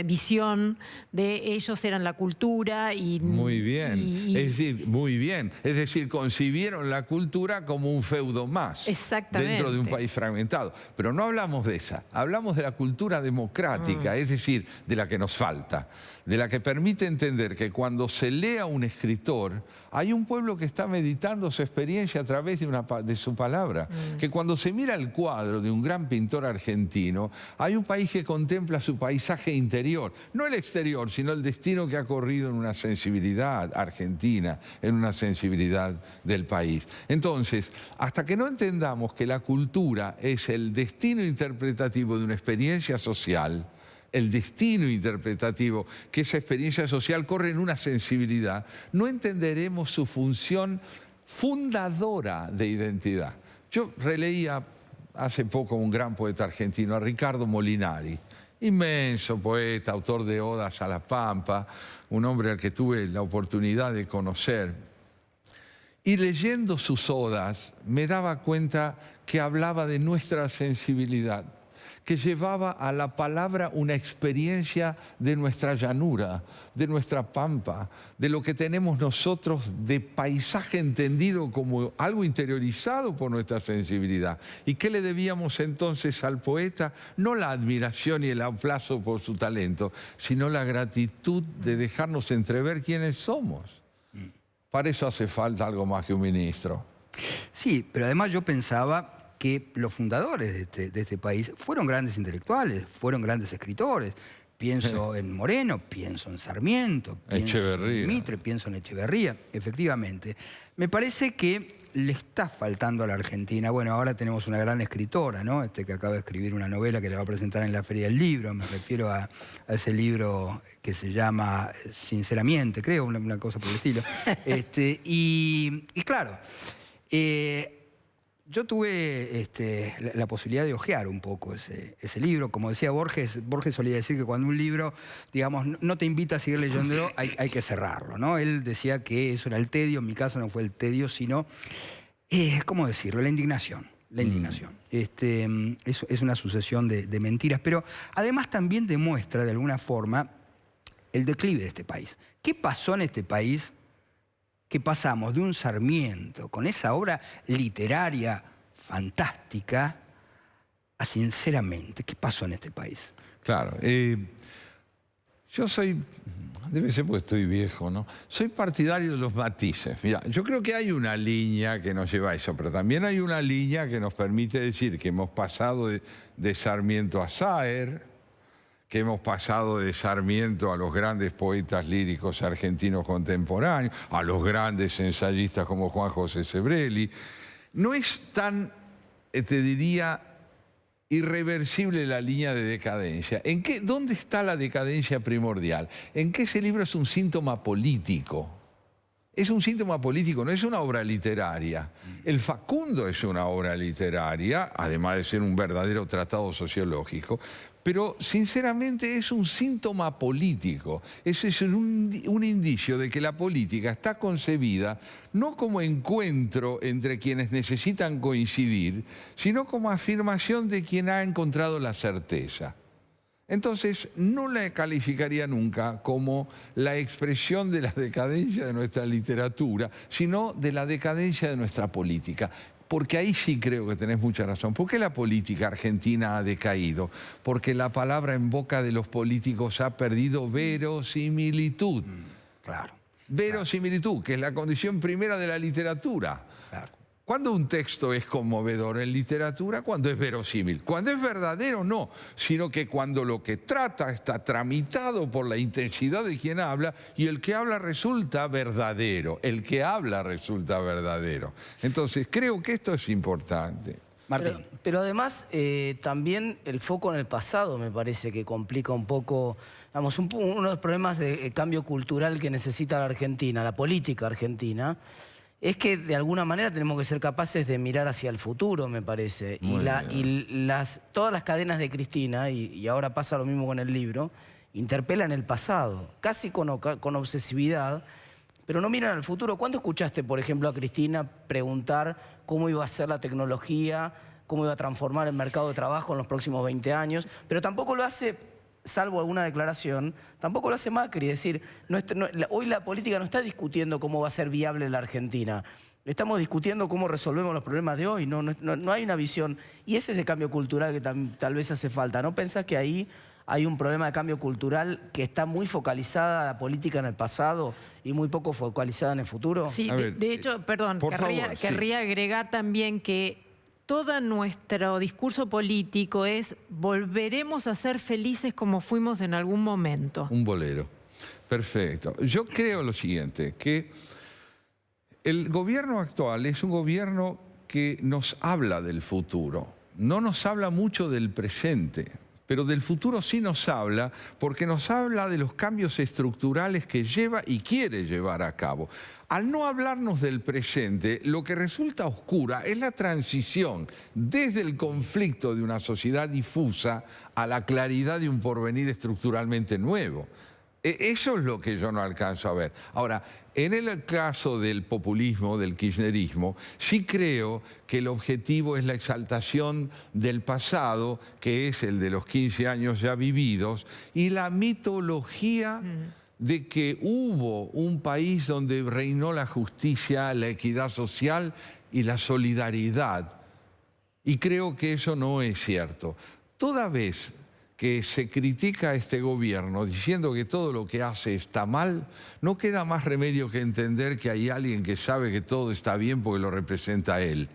visión de ellos eran la cultura y... Muy bien, es decir, muy bien. Es decir, concibieron la cultura como un feudo más. Exactamente. Dentro de un país fragmentado. Pero no hablamos de esa, hablamos de la cultura democrática, es decir, de la que nos falta, de la que permite entender que cuando se lea un escritor, hay un pueblo que está meditando su experiencia a través de su palabra. Que cuando se mira el cuadro de un gran pintor argentino, hay un país que contempla su paisaje interior. No el exterior, sino el destino que ha corrido en una sensibilidad argentina, en una sensibilidad del país. Entonces, hasta que no entendamos que la cultura es el destino interpretativo de una experiencia social, el destino interpretativo, que esa experiencia social corre en una sensibilidad, no entenderemos su función fundadora de identidad. Yo releía hace poco un gran poeta argentino, a Ricardo Molinari, inmenso poeta, autor de Odas a la Pampa, un hombre al que tuve la oportunidad de conocer. Y leyendo sus odas me daba cuenta que hablaba de nuestra sensibilidad, que llevaba a la palabra una experiencia de nuestra llanura, de nuestra pampa, de lo que tenemos nosotros de paisaje entendido como algo interiorizado por nuestra sensibilidad. ¿Y qué le debíamos entonces al poeta? No la admiración y el aplauso por su talento, sino la gratitud de dejarnos entrever quiénes somos. Para eso hace falta algo más que un ministro. Sí, pero además yo pensaba que los fundadores de este país fueron grandes intelectuales, fueron grandes escritores. Pienso en Moreno, pienso en Sarmiento, pienso en Mitre, pienso en Echeverría, efectivamente. Me parece que le está faltando a la Argentina. Bueno, ahora tenemos una gran escritora, ¿no? Que acaba de escribir una novela que le va a presentar en la Feria del Libro. Me refiero a ese libro que se llama Sinceramente, creo, una cosa por el estilo. Y claro, yo tuve la posibilidad de hojear un poco ese libro. Como decía Borges solía decir que cuando un libro, digamos, no te invita a seguir leyéndolo, hay que cerrarlo, ¿no? Él decía que eso era el tedio. En mi caso no fue el tedio, sino, ¿cómo decirlo? La indignación. La indignación. Es una sucesión de mentiras, pero además también demuestra, de alguna forma, el declive de este país. ¿Qué pasó en este país? Que pasamos de un Sarmiento, con esa obra literaria fantástica, a Sinceramente. ¿Qué pasó en este país? Claro. Yo soy, debe ser porque estoy viejo, ¿no? Soy partidario de los matices. Mira, yo creo que hay una línea que nos lleva a eso, pero también hay una línea que nos permite decir que hemos pasado de Sarmiento a Saer, que hemos pasado de Sarmiento a los grandes poetas líricos argentinos contemporáneos, a los grandes ensayistas como Juan José Sebrelli. No es tan, te diría, irreversible la línea de decadencia. ¿Dónde está la decadencia primordial? En que ese libro es un síntoma político. Es un síntoma político, no es una obra literaria. El Facundo es una obra literaria, además de ser un verdadero tratado sociológico, pero sinceramente es un síntoma político. Ese es un indicio de que la política está concebida no como encuentro entre quienes necesitan coincidir, sino como afirmación de quien ha encontrado la certeza. Entonces, no la calificaría nunca como la expresión de la decadencia de nuestra literatura, sino de la decadencia de nuestra política. Porque ahí sí creo que tenés mucha razón. ¿Por qué la política argentina ha decaído? Porque la palabra en boca de los políticos ha perdido verosimilitud. Claro. Verosimilitud, que es la condición primera de la literatura. Claro. ¿Cuándo un texto es conmovedor en literatura? Cuando es verosímil. Cuando es verdadero, no. Sino que cuando lo que trata está tramitado por la intensidad de quien habla y el que habla resulta verdadero. El que habla resulta verdadero. Entonces, creo que esto es importante. Martín. Pero además, también el foco en el pasado me parece que complica un poco, vamos, uno de los problemas de cambio cultural que necesita la Argentina, la política argentina, es que de alguna manera tenemos que ser capaces de mirar hacia el futuro, me parece. Todas las cadenas de Cristina, y ahora pasa lo mismo con el libro, interpelan el pasado, casi con obsesividad, pero no miran al futuro. ¿Cuándo escuchaste, por ejemplo, a Cristina preguntar cómo iba a ser la tecnología, cómo iba a transformar el mercado de trabajo en los próximos 20 años? Pero tampoco lo hace, salvo alguna declaración, tampoco lo hace Macri. Es decir, hoy la política no está discutiendo cómo va a ser viable la Argentina. Estamos discutiendo cómo resolvemos los problemas de hoy. No hay una visión. Y ese es el cambio cultural que tal vez hace falta. ¿No pensás que ahí hay un problema de cambio cultural que está muy focalizada la política en el pasado y muy poco focalizada en el futuro? Sí, de hecho, perdón, querría agregar también que todo nuestro discurso político es volveremos a ser felices como fuimos en algún momento. Un bolero. Perfecto. Yo creo lo siguiente, que el gobierno actual es un gobierno que nos habla del futuro. No nos habla mucho del presente, pero del futuro sí nos habla porque nos habla de los cambios estructurales que lleva y quiere llevar a cabo. Al no hablarnos del presente, lo que resulta oscura es la transición desde el conflicto de una sociedad difusa a la claridad de un porvenir estructuralmente nuevo. Eso es lo que yo no alcanzo a ver. Ahora, en el caso del populismo, del kirchnerismo, sí creo que el objetivo es la exaltación del pasado, que es el de los 15 años ya vividos, y la mitología de que hubo un país donde reinó la justicia, la equidad social y la solidaridad. Y creo que eso no es cierto. Toda vez que se critica a este gobierno diciendo que todo lo que hace está mal, no queda más remedio que entender que hay alguien que sabe que todo está bien porque lo representa a él.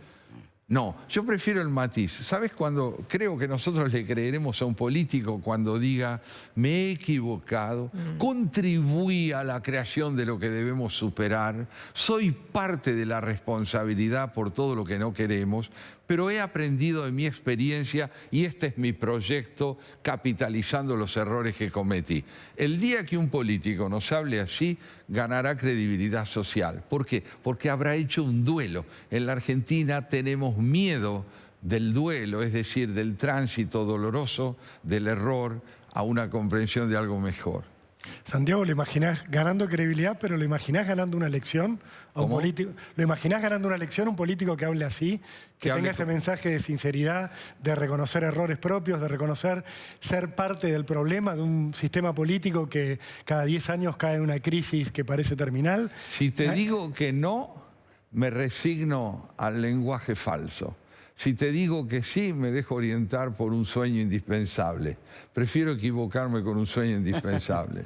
No, yo prefiero el matiz. ¿Sabes cuándo creo que nosotros le creeremos a un político cuando diga me he equivocado, contribuí a la creación de lo que debemos superar, soy parte de la responsabilidad por todo lo que no queremos, pero he aprendido de mi experiencia y este es mi proyecto capitalizando los errores que cometí? El día que un político nos hable así, ganará credibilidad social. ¿Por qué? Porque habrá hecho un duelo. En la Argentina tenemos miedo del duelo, es decir, del tránsito doloroso, del error, a una comprensión de algo mejor. Santiago, ¿lo imaginás ganando credibilidad, pero lo imaginás ganando una elección a un político? ¿Lo imaginás ganando una elección a un político que hable así? Que tenga ese mensaje de sinceridad, de reconocer errores propios, de reconocer ser parte del problema de un sistema político que cada 10 años cae en una crisis que parece terminal? Si te digo que no, me resigno al lenguaje falso. Si te digo que sí, me dejo orientar por un sueño indispensable. Prefiero equivocarme con un sueño indispensable.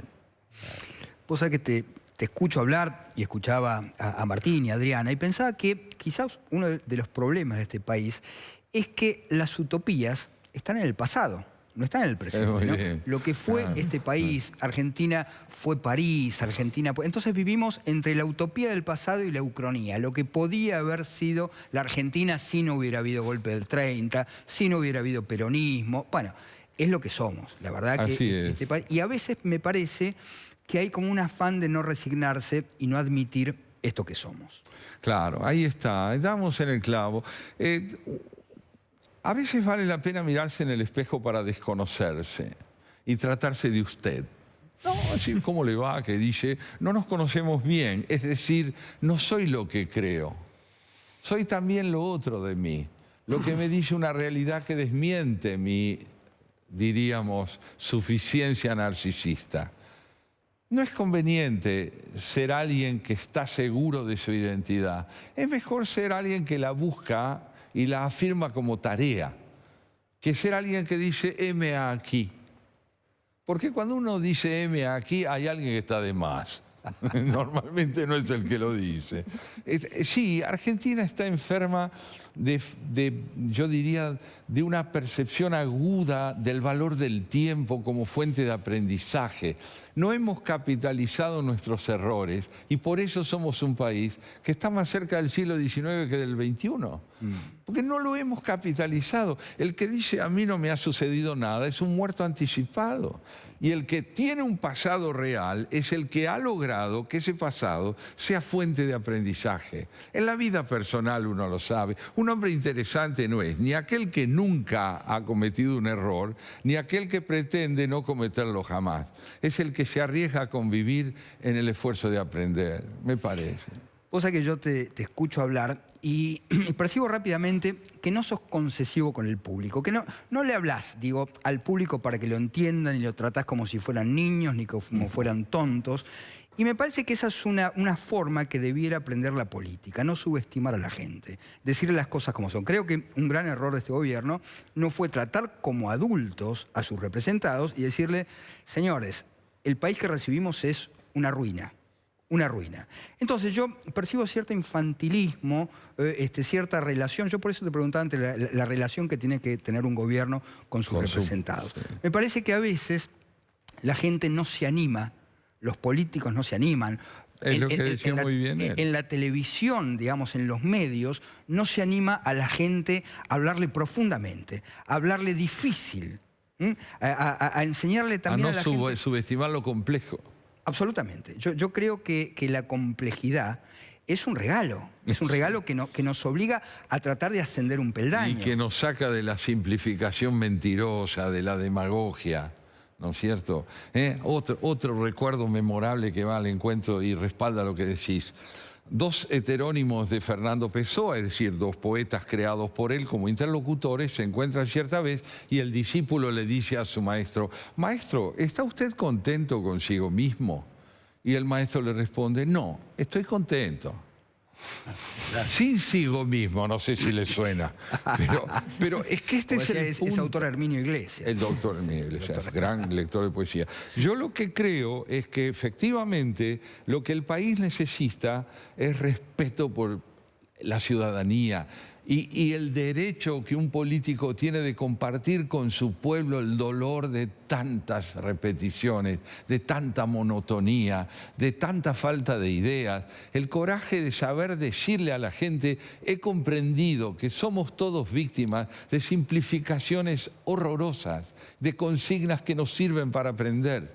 Vos sabés que te escucho hablar y escuchaba a Martín y a Adriana y pensaba que quizás uno de los problemas de este país es que las utopías están en el pasado. no está en el presente, ¿no? Bien. Lo que fue este país, Argentina fue París, Argentina... Entonces vivimos entre la utopía del pasado y la ucronía, lo que podía haber sido la Argentina si no hubiera habido golpe del 30, si no hubiera habido peronismo. Bueno, es lo que somos, la verdad que este país... Y a veces me parece que hay como un afán de no resignarse y no admitir esto que somos. Claro, ahí está, damos en el clavo. A veces vale la pena mirarse en el espejo para desconocerse y tratarse de usted. No, decir cómo le va, que dice, no nos conocemos bien, es decir, no soy lo que creo. Soy también lo otro de mí, lo que me dice una realidad que desmiente mi, diríamos, suficiencia narcisista. No es conveniente ser alguien que está seguro de su identidad. Es mejor ser alguien que la busca y la afirma como tarea, que ser alguien que dice heme aquí. Porque cuando uno dice heme aquí, hay alguien que está de más. Normalmente no es el que lo dice. Sí, Argentina está enferma yo diría, de una percepción aguda del valor del tiempo como fuente de aprendizaje. No hemos capitalizado nuestros errores y por eso somos un país que está más cerca del siglo XIX que del XXI. Porque no lo hemos capitalizado. El que dice a mí no me ha sucedido nada es un muerto anticipado. Y el que tiene un pasado real es el que ha logrado que ese pasado sea fuente de aprendizaje. En la vida personal uno lo sabe. Un hombre interesante no es ni aquel que nunca ha cometido un error, ni aquel que pretende no cometerlo jamás. Es el que se arriesga a convivir en el esfuerzo de aprender, me parece. Cosa que yo te escucho hablar y percibo rápidamente que no sos concesivo con el público, que no le hablas, digo, al público para que lo entiendan y lo tratás como si fueran niños ni como fueran tontos. Y me parece que esa es una forma que debiera aprender la política, no subestimar a la gente, decirle las cosas como son. Creo que un gran error de este gobierno no fue tratar como adultos a sus representados y decirle, señores, el país que recibimos es una ruina. Una ruina. Entonces yo percibo cierto infantilismo, cierta relación. Yo por eso te preguntaba antes la relación que tiene que tener un gobierno con sus representados. Me parece que a veces la gente no se anima, los políticos no se animan. Es lo que decía muy bien él. En la televisión, digamos, en los medios, no se anima a la gente a hablarle profundamente, a hablarle difícil, a enseñarle también a la gente... A no subestimar lo complejo. Absolutamente. Yo creo que la complejidad es un regalo que nos obliga a tratar de ascender un peldaño. Y que nos saca de la simplificación mentirosa, de la demagogia, ¿no es cierto? Otro recuerdo memorable que va al encuentro y respalda lo que decís. Dos heterónimos de Fernando Pessoa, es decir, dos poetas creados por él como interlocutores, se encuentran cierta vez y el discípulo le dice a su maestro, maestro, ¿está usted contento consigo mismo? Y el maestro le responde, no, estoy contento. Consigo mismo, no sé si le suena, pero es que este es el punto. Es autor Herminio Iglesias. El doctor Herminio Iglesias, gran lector de poesía. Yo lo que creo es que efectivamente lo que el país necesita es respeto por la ciudadanía y el derecho que un político tiene de compartir con su pueblo el dolor de tantas repeticiones, de tanta monotonía, de tanta falta de ideas, el coraje de saber decirle a la gente, he comprendido que somos todos víctimas de simplificaciones horrorosas, de consignas que nos sirven para aprender.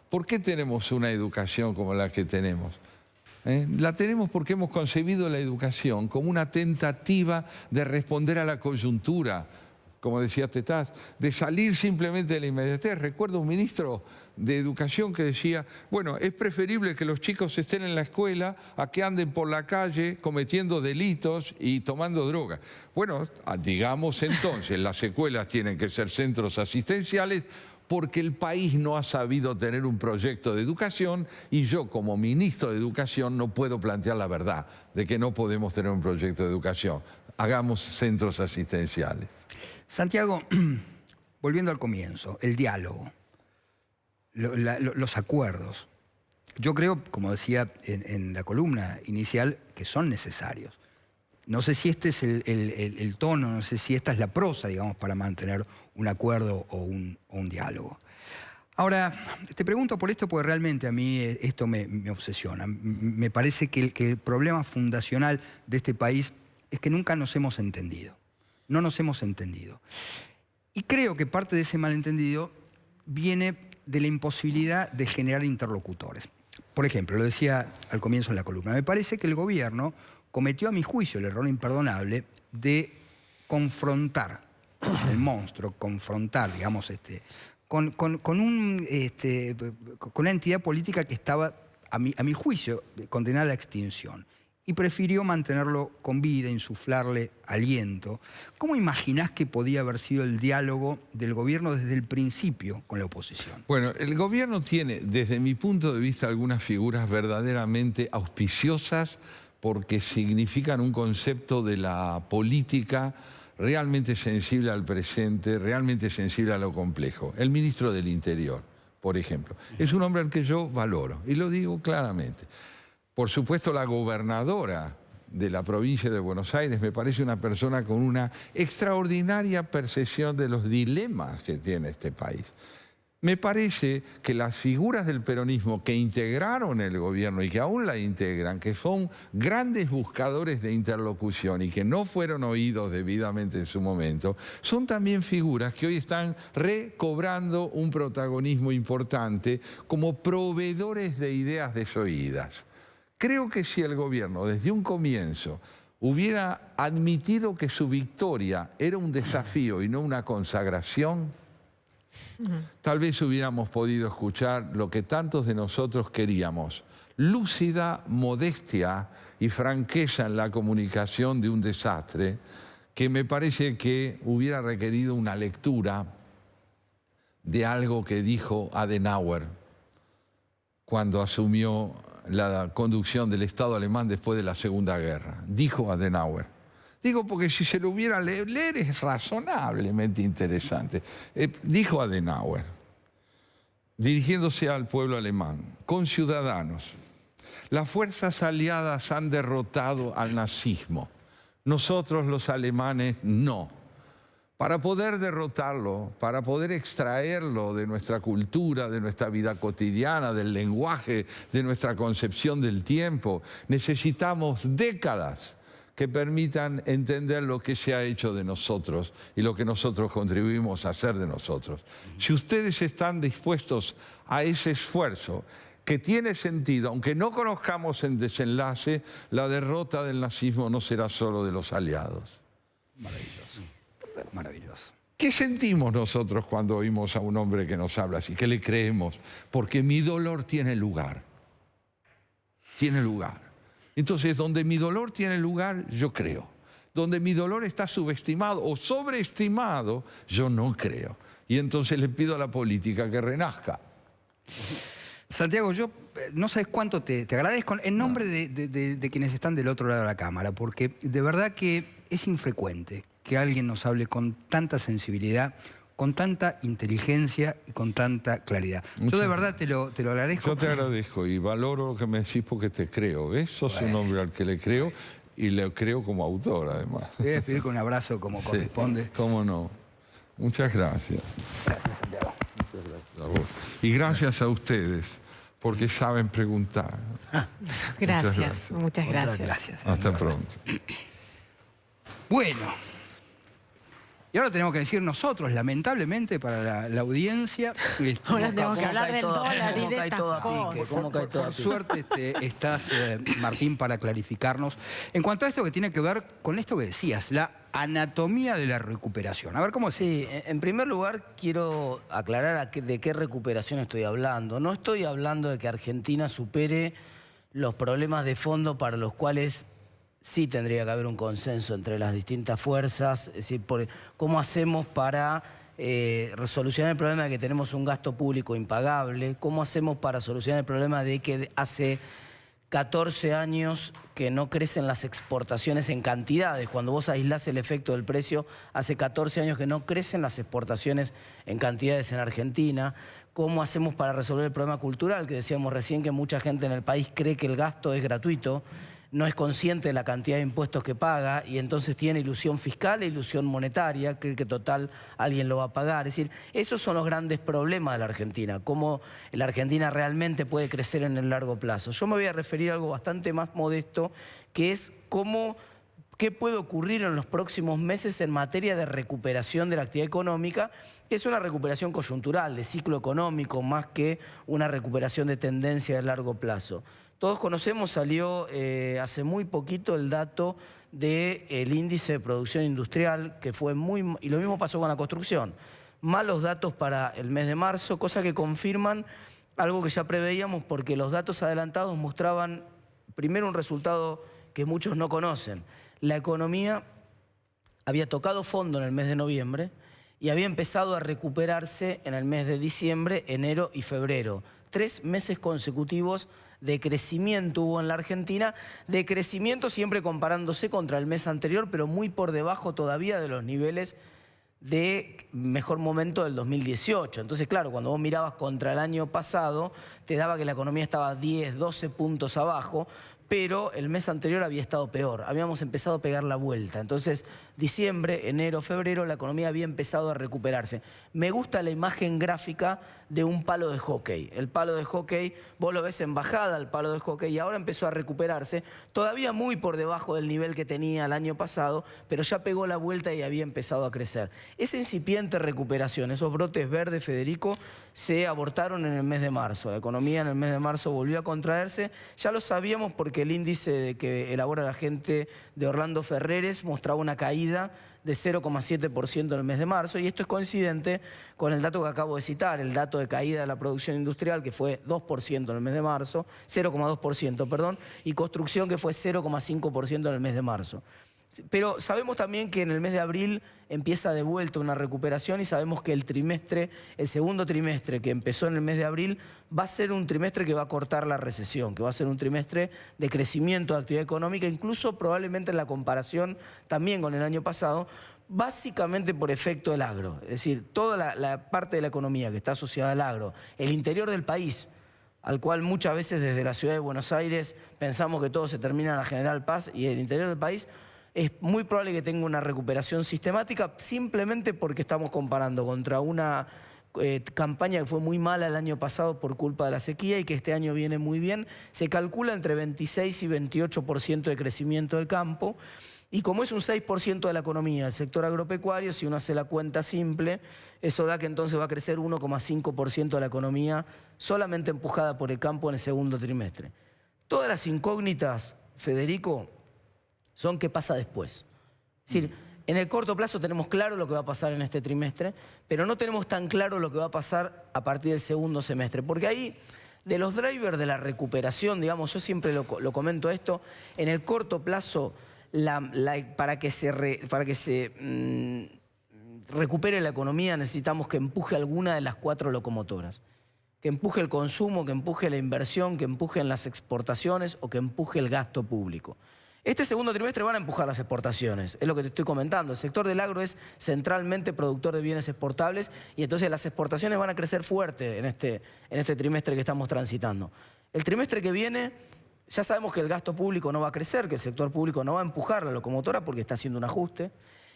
¿Por qué tenemos una educación como la que tenemos? La tenemos porque hemos concebido la educación como una tentativa de responder a la coyuntura, como decía Tetaz, de salir simplemente de la inmediatez. Recuerdo un ministro de Educación que decía, bueno, es preferible que los chicos estén en la escuela a que anden por la calle cometiendo delitos y tomando droga. Bueno, digamos entonces, las escuelas tienen que ser centros asistenciales porque el país no ha sabido tener un proyecto de educación y yo como ministro de Educación no puedo plantear la verdad de que no podemos tener un proyecto de educación. Hagamos centros asistenciales. Santiago, volviendo al comienzo, el diálogo, los acuerdos. Yo creo, como decía en la columna inicial, que son necesarios. No sé si este es el tono, no sé si esta es la prosa, digamos, para mantener un acuerdo o un diálogo. Ahora, te pregunto por esto porque realmente a mí esto me obsesiona. Me parece que el problema fundacional de este país es que nunca nos hemos entendido. No nos hemos entendido. Y creo que parte de ese malentendido viene de la imposibilidad de generar interlocutores. Por ejemplo, lo decía al comienzo de la columna, me parece que el gobierno cometió a mi juicio el error imperdonable de confrontar el monstruo, confrontar, digamos, con una entidad política que estaba, a mi juicio, condenada a la extinción. Y prefirió mantenerlo con vida, insuflarle aliento. ¿Cómo imaginás que podía haber sido el diálogo del gobierno desde el principio con la oposición? Bueno, el gobierno tiene, desde mi punto de vista, algunas figuras verdaderamente auspiciosas porque significan un concepto de la política realmente sensible al presente, realmente sensible a lo complejo. El ministro del Interior, por ejemplo, es un hombre al que yo valoro, y lo digo claramente. Por supuesto, la gobernadora de la provincia de Buenos Aires me parece una persona con una extraordinaria percepción de los dilemas que tiene este país. Me parece que las figuras del peronismo que integraron el gobierno y que aún la integran, que son grandes buscadores de interlocución y que no fueron oídos debidamente en su momento, son también figuras que hoy están recobrando un protagonismo importante como proveedores de ideas desoídas. Creo que si el gobierno desde un comienzo hubiera admitido que su victoria era un desafío y no una consagración, tal vez hubiéramos podido escuchar lo que tantos de nosotros queríamos: lúcida modestia y franqueza en la comunicación de un desastre que me parece que hubiera requerido una lectura de algo que dijo Adenauer cuando asumió la conducción del Estado alemán después de la Segunda Guerra. Dijo Adenauer. Digo porque si se lo hubiera leer es razonablemente interesante. Dijo Adenauer, dirigiéndose al pueblo alemán: conciudadanos, las fuerzas aliadas han derrotado al nazismo. Nosotros los alemanes no. Para poder derrotarlo, para poder extraerlo de nuestra cultura, de nuestra vida cotidiana, del lenguaje, de nuestra concepción del tiempo, necesitamos décadas que permitan entender lo que se ha hecho de nosotros y lo que nosotros contribuimos a hacer de nosotros. Si ustedes están dispuestos a ese esfuerzo, que tiene sentido, aunque no conozcamos el desenlace, la derrota del nazismo no será solo de los aliados. Maravilloso. Maravilloso. ¿Qué sentimos nosotros cuando oímos a un hombre que nos habla así? ¿Qué le creemos? Porque mi dolor tiene lugar. Tiene lugar. Entonces, donde mi dolor tiene lugar, yo creo. Donde mi dolor está subestimado o sobreestimado, yo no creo. Y entonces le pido a la política que renazca. Santiago, yo no sabes cuánto te agradezco en nombre de quienes están del otro lado de la cámara, porque de verdad que es infrecuente que alguien nos hable con tanta sensibilidad, con tanta inteligencia y con tanta claridad. Yo de verdad te lo agradezco. Yo te agradezco y valoro lo que me decís porque te creo. ¿Ves? Sos un hombre al que le creo y le creo como autor, además. Te voy a despedir con un abrazo como corresponde. Cómo no. Muchas gracias. Gracias, Santiago. Muchas gracias a vos. Y gracias a ustedes, porque saben preguntar. Gracias. Muchas gracias. Hasta pronto. Bueno. Y ahora tenemos que decir nosotros, lamentablemente, para la audiencia... Ahora tenemos que hablar del dólar y de estas cosas. Por suerte estás, Martín, para clarificarnos. En cuanto a esto que tiene que ver con esto que decías, la anatomía de la recuperación. A ver, ¿cómo es? Sí, en primer lugar quiero aclarar de qué recuperación estoy hablando. No estoy hablando de que Argentina supere los problemas de fondo para los cuales sí tendría que haber un consenso entre las distintas fuerzas, es decir, cómo hacemos para solucionar el problema de que tenemos un gasto público impagable, cómo hacemos para solucionar el problema de que hace 14 años que no crecen las exportaciones en cantidades. Cuando vos aislás el efecto del precio, hace 14 años que no crecen las exportaciones en cantidades en Argentina. ¿Cómo hacemos para resolver el problema cultural? Que decíamos recién que mucha gente en el país cree que el gasto es gratuito. no es consciente de la cantidad de impuestos que paga y entonces tiene ilusión fiscal e ilusión monetaria, cree que total alguien lo va a pagar. Es decir, esos son los grandes problemas de la Argentina, cómo la Argentina realmente puede crecer en el largo plazo. Yo me voy a referir a algo bastante más modesto, que es qué puede ocurrir en los próximos meses en materia de recuperación de la actividad económica, que es una recuperación coyuntural, de ciclo económico, más que una recuperación de tendencia de largo plazo. Todos conocemos, salió hace muy poquito el dato del índice de producción industrial, que fue y lo mismo pasó con la construcción. Malos datos para el mes de marzo, cosa que confirman algo que ya preveíamos, porque los datos adelantados mostraban primero un resultado que muchos no conocen. La economía había tocado fondo en el mes de noviembre y había empezado a recuperarse en el mes de diciembre, enero y febrero. 3 meses consecutivos de crecimiento hubo en la Argentina, de crecimiento siempre comparándose contra el mes anterior, pero muy por debajo todavía de los niveles de mejor momento del 2018. Entonces, claro, cuando vos mirabas contra el año pasado, te daba que la economía estaba 10, 12 puntos abajo, pero el mes anterior había estado peor, habíamos empezado a pegar la vuelta. Entonces, diciembre, enero, febrero, la economía había empezado a recuperarse. Me gusta la imagen gráfica de un palo de hockey. El palo de hockey, vos lo ves en bajada, el palo de hockey, y ahora empezó a recuperarse, todavía muy por debajo del nivel que tenía el año pasado, pero ya pegó la vuelta y había empezado a crecer. Esa incipiente recuperación, esos brotes verdes, Federico, se abortaron en el mes de marzo. La economía en el mes de marzo volvió a contraerse. Ya lo sabíamos porque el índice que elabora la gente de Orlando Ferreres mostraba una caída de 0,7% en el mes de marzo, y esto es coincidente con el dato que acabo de citar, el dato de caída de la producción industrial, que fue 2% en el mes de marzo, 0,2%, perdón, y construcción, que fue 0,5% en el mes de marzo. Pero sabemos también que en el mes de abril empieza de vuelta una recuperación, y sabemos que el segundo trimestre que empezó en el mes de abril va a ser un trimestre que va a cortar la recesión, que va a ser un trimestre de crecimiento de actividad económica, incluso probablemente en la comparación también con el año pasado, básicamente por efecto del agro. Es decir, toda la parte de la economía que está asociada al agro, el interior del país, al cual muchas veces desde la ciudad de Buenos Aires pensamos que todo se termina en la General Paz, y el interior del país es muy probable que tenga una recuperación sistemática, simplemente porque estamos comparando contra una campaña que fue muy mala el año pasado por culpa de la sequía y que este año viene muy bien. Se calcula entre 26 y 28% de crecimiento del campo, y como es un 6% de la economía, el sector agropecuario, si uno hace la cuenta simple, eso da que entonces va a crecer 1,5% de la economía solamente empujada por el campo en el segundo trimestre. Todas las incógnitas, Federico, son qué pasa después. Es decir, en el corto plazo tenemos claro lo que va a pasar en este trimestre, pero no tenemos tan claro lo que va a pasar a partir del segundo semestre. Porque ahí, de los drivers de la recuperación, digamos, yo siempre lo comento esto, en el corto plazo, para que se recupere la economía, necesitamos que empuje alguna de las 4 locomotoras. Que empuje el consumo, que empuje la inversión, que empuje las exportaciones o que empuje el gasto público. Este segundo trimestre van a empujar las exportaciones, es lo que te estoy comentando. El sector del agro es centralmente productor de bienes exportables, y entonces las exportaciones van a crecer fuerte en este trimestre que estamos transitando. El trimestre que viene ya sabemos que el gasto público no va a crecer, que el sector público no va a empujar la locomotora porque está haciendo un ajuste.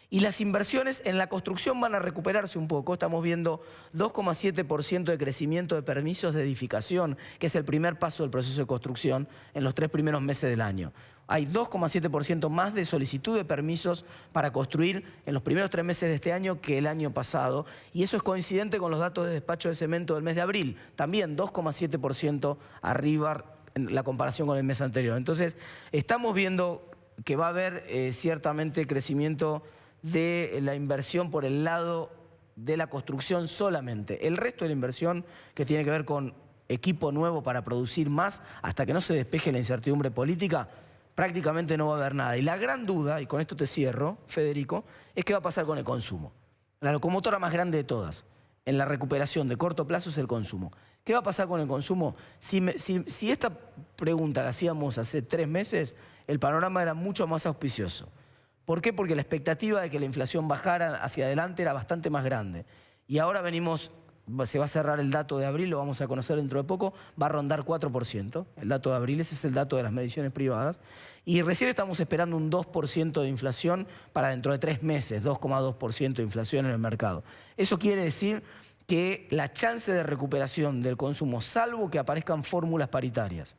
Y las inversiones en la construcción van a recuperarse un poco. Estamos viendo 2,7% de crecimiento de permisos de edificación, que es el primer paso del proceso de construcción en los 3 primeros meses del año. Hay 2,7% más de solicitud de permisos para construir en los primeros 3 meses de este año que el año pasado. Y eso es coincidente con los datos de despacho de cemento del mes de abril. También 2,7% arriba en la comparación con el mes anterior. Entonces, estamos viendo que va a haber ciertamente crecimiento de la inversión por el lado de la construcción solamente. El resto de la inversión, que tiene que ver con equipo nuevo para producir más, hasta que no se despeje la incertidumbre política, prácticamente no va a haber nada. Y la gran duda, y con esto te cierro, Federico, es qué va a pasar con el consumo. La locomotora más grande de todas en la recuperación de corto plazo es el consumo. ¿Qué va a pasar con el consumo? Si esta pregunta la hacíamos hace 3 meses, el panorama era mucho más auspicioso. ¿Por qué? Porque la expectativa de que la inflación bajara hacia adelante era bastante más grande. Y ahora venimos se va a cerrar el dato de abril, lo vamos a conocer dentro de poco, va a rondar 4%. El dato de abril, ese es el dato de las mediciones privadas. Y recién estamos esperando un 2% de inflación para dentro de 3 meses, 2,2% de inflación en el mercado. Eso quiere decir que la chance de recuperación del consumo, salvo que aparezcan fórmulas paritarias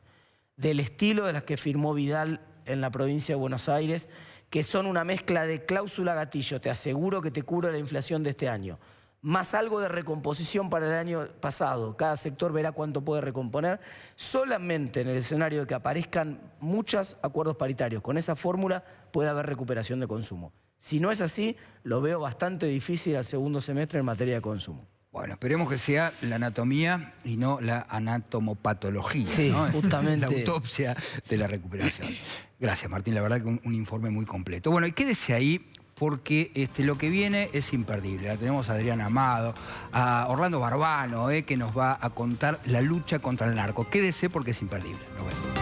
del estilo de las que firmó Vidal en la provincia de Buenos Aires, que son una mezcla de cláusula gatillo, te aseguro que te cubre la inflación de este año, más algo de recomposición para el año pasado. Cada sector verá cuánto puede recomponer. Solamente en el escenario de que aparezcan muchos acuerdos paritarios con esa fórmula puede haber recuperación de consumo. Si no es así, lo veo bastante difícil al segundo semestre en materia de consumo. Bueno, esperemos que sea la anatomía y no la anatomopatología, sí, ¿no? Justamente. La autopsia de la recuperación. Gracias, Martín, la verdad que un informe muy completo. Bueno, y quédese ahí porque lo que viene es imperdible. La tenemos a Adrián Amado, a Orlando Barbano, que nos va a contar la lucha contra el narco. Quédese porque es imperdible. Nos vemos.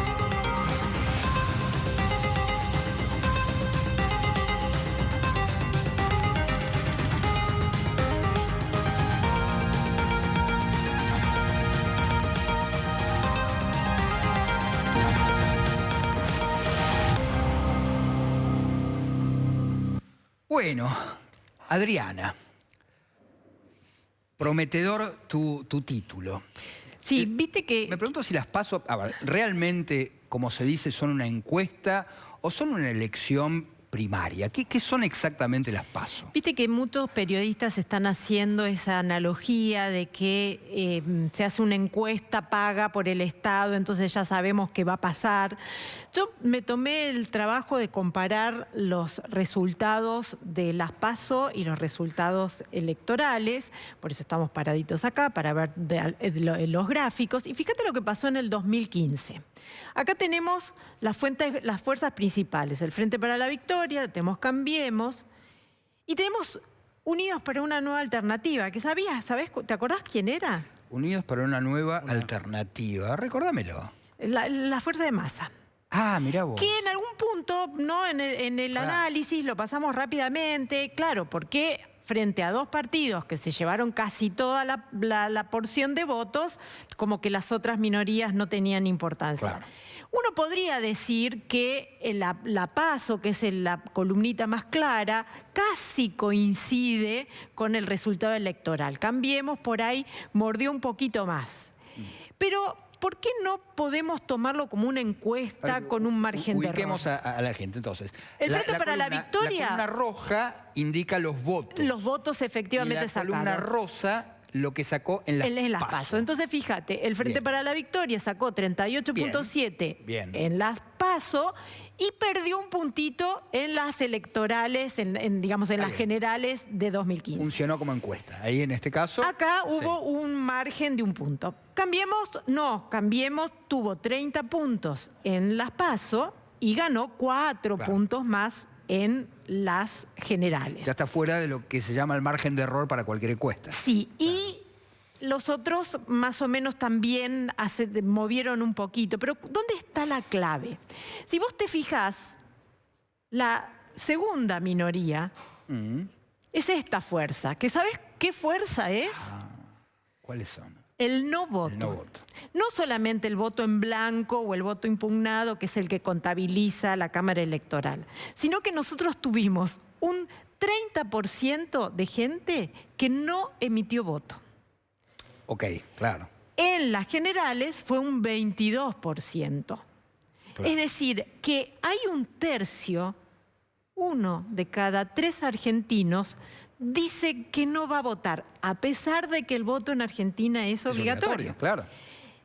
Bueno, Adriana, prometedor tu título. Sí, viste que... Me pregunto si las PASO, realmente, como se dice, son una encuesta o son una elección primaria. ¿Qué son exactamente las PASO? Viste que muchos periodistas están haciendo esa analogía de que se hace una encuesta paga por el Estado, entonces ya sabemos qué va a pasar. Yo me tomé el trabajo de comparar los resultados de las PASO y los resultados electorales, por eso estamos paraditos acá, para ver los gráficos. Y fíjate lo que pasó en el 2015. Acá tenemos las fuerzas principales, el Frente para la Victoria, tenemos Cambiemos, y tenemos Unidos para una Nueva Alternativa, que ¿sabes? ¿Te acordás quién era? Unidos para una Nueva Alternativa, recordámelo. La fuerza de Massa. Ah, mirá vos. Que en algún punto, ¿no? en el análisis lo pasamos rápidamente, claro, porque frente a dos partidos que se llevaron casi toda la porción de votos, como que las otras minorías no tenían importancia. Claro. Uno podría decir que la PASO, que es la columnita más clara, casi coincide con el resultado electoral. Cambiemos, por ahí mordió un poquito más. Pero ¿por qué no podemos tomarlo como una encuesta con un margen de error? Ubiquemos a la gente, entonces. El Frente para la Victoria... La columna roja indica los votos. Los votos efectivamente sacados. Y la columna rosa, lo que sacó en las PASO. Entonces, fíjate, el Frente para la Victoria sacó 38.7 en las PASO y perdió un puntito en las electorales, digamos, en las generales de 2015. Funcionó como encuesta. Ahí, en este caso... Acá hubo un margen de un punto. Cambiemos tuvo 30 puntos en las PASO y ganó 4 puntos más en las generales. Ya está fuera de lo que se llama el margen de error para cualquier encuesta. Sí, y los otros más o menos también movieron un poquito. Pero ¿dónde está la clave? Si vos te fijás, la segunda minoría es esta fuerza. ¿Que sabés qué fuerza es? ¿Cuáles son? El no voto. El no voto. No solamente el voto en blanco o el voto impugnado, que es el que contabiliza la Cámara Electoral, sino que nosotros tuvimos un 30% de gente que no emitió voto. Ok, claro. En las generales fue un 22%. Claro. Es decir, que hay un tercio, 1 de cada 3 argentinos, dice que no va a votar, a pesar de que el voto en Argentina es obligatorio. Claro.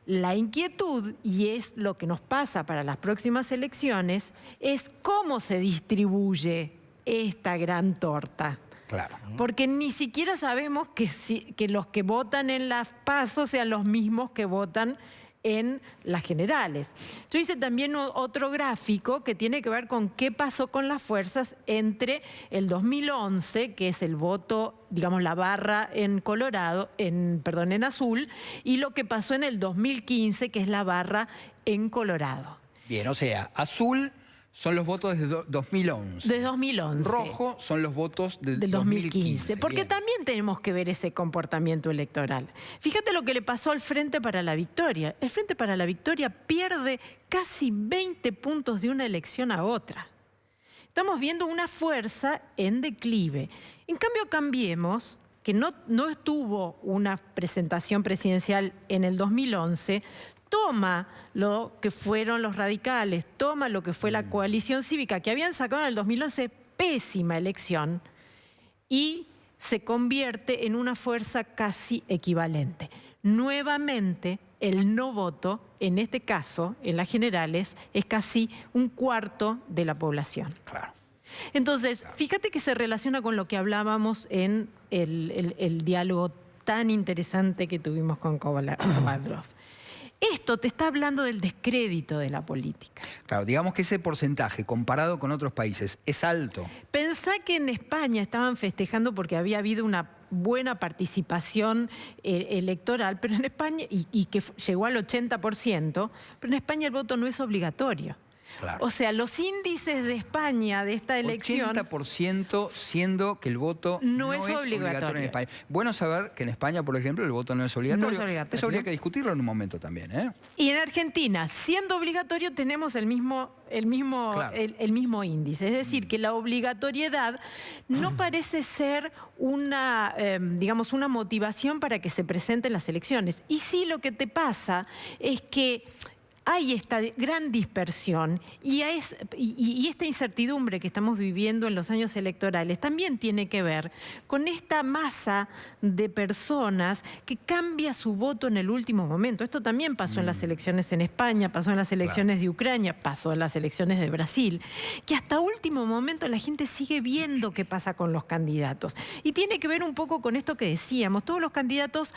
La inquietud, y es lo que nos pasa para las próximas elecciones, es cómo se distribuye esta gran torta. Claro. Porque ni siquiera sabemos que los que votan en las PASO sean los mismos que votan en las generales. Yo hice también otro gráfico que tiene que ver con qué pasó con las fuerzas entre el 2011, que es el voto, digamos, la barra en Colorado, en azul, y lo que pasó en el 2015, que es la barra en Colorado. Bien, o sea, azul Son los votos de 2011. De 2011. Rojo son los votos del 2015. Porque Bien. también tenemos que ver ese comportamiento electoral. Fíjate lo que le pasó al Frente para la Victoria. El Frente para la Victoria pierde casi 20 puntos de una elección a otra. Estamos viendo una fuerza en declive. En cambio, Cambiemos, que no tuvo una presentación presidencial en el 2011, toma lo que fueron los radicales, toma lo que fue la coalición cívica, que habían sacado en el 2011 pésima elección, y se convierte en una fuerza casi equivalente. Nuevamente, el no voto, en este caso, en las generales, es casi un cuarto de la población. Claro. Entonces, fíjate que se relaciona con lo que hablábamos en el diálogo tan interesante que tuvimos con Kovaldrov. Esto te está hablando del descrédito de la política. Claro, digamos que ese porcentaje, comparado con otros países, es alto. Pensá que en España estaban festejando porque había habido una buena participación electoral, pero en España, y que llegó al 80%, pero en España el voto no es obligatorio. Claro. O sea, los índices de España de esta elección... 80% siendo que el voto no es obligatorio en España. Bueno saber que en España, por ejemplo, el voto no es obligatorio. No es obligatorio. Eso habría que discutirlo en un momento también, ¿eh? Y en Argentina, siendo obligatorio, tenemos el mismo índice. Es decir, que la obligatoriedad no parece ser una, digamos, una motivación para que se presenten las elecciones. Y sí, lo que te pasa es que hay esta gran dispersión y esta incertidumbre que estamos viviendo en los años electorales también tiene que ver con esta masa de personas que cambia su voto en el último momento. Esto también pasó en las elecciones en España, pasó en las elecciones de Ucrania, pasó en las elecciones de Brasil, que hasta último momento la gente sigue viendo qué pasa con los candidatos. Y tiene que ver un poco con esto que decíamos, todos los candidatos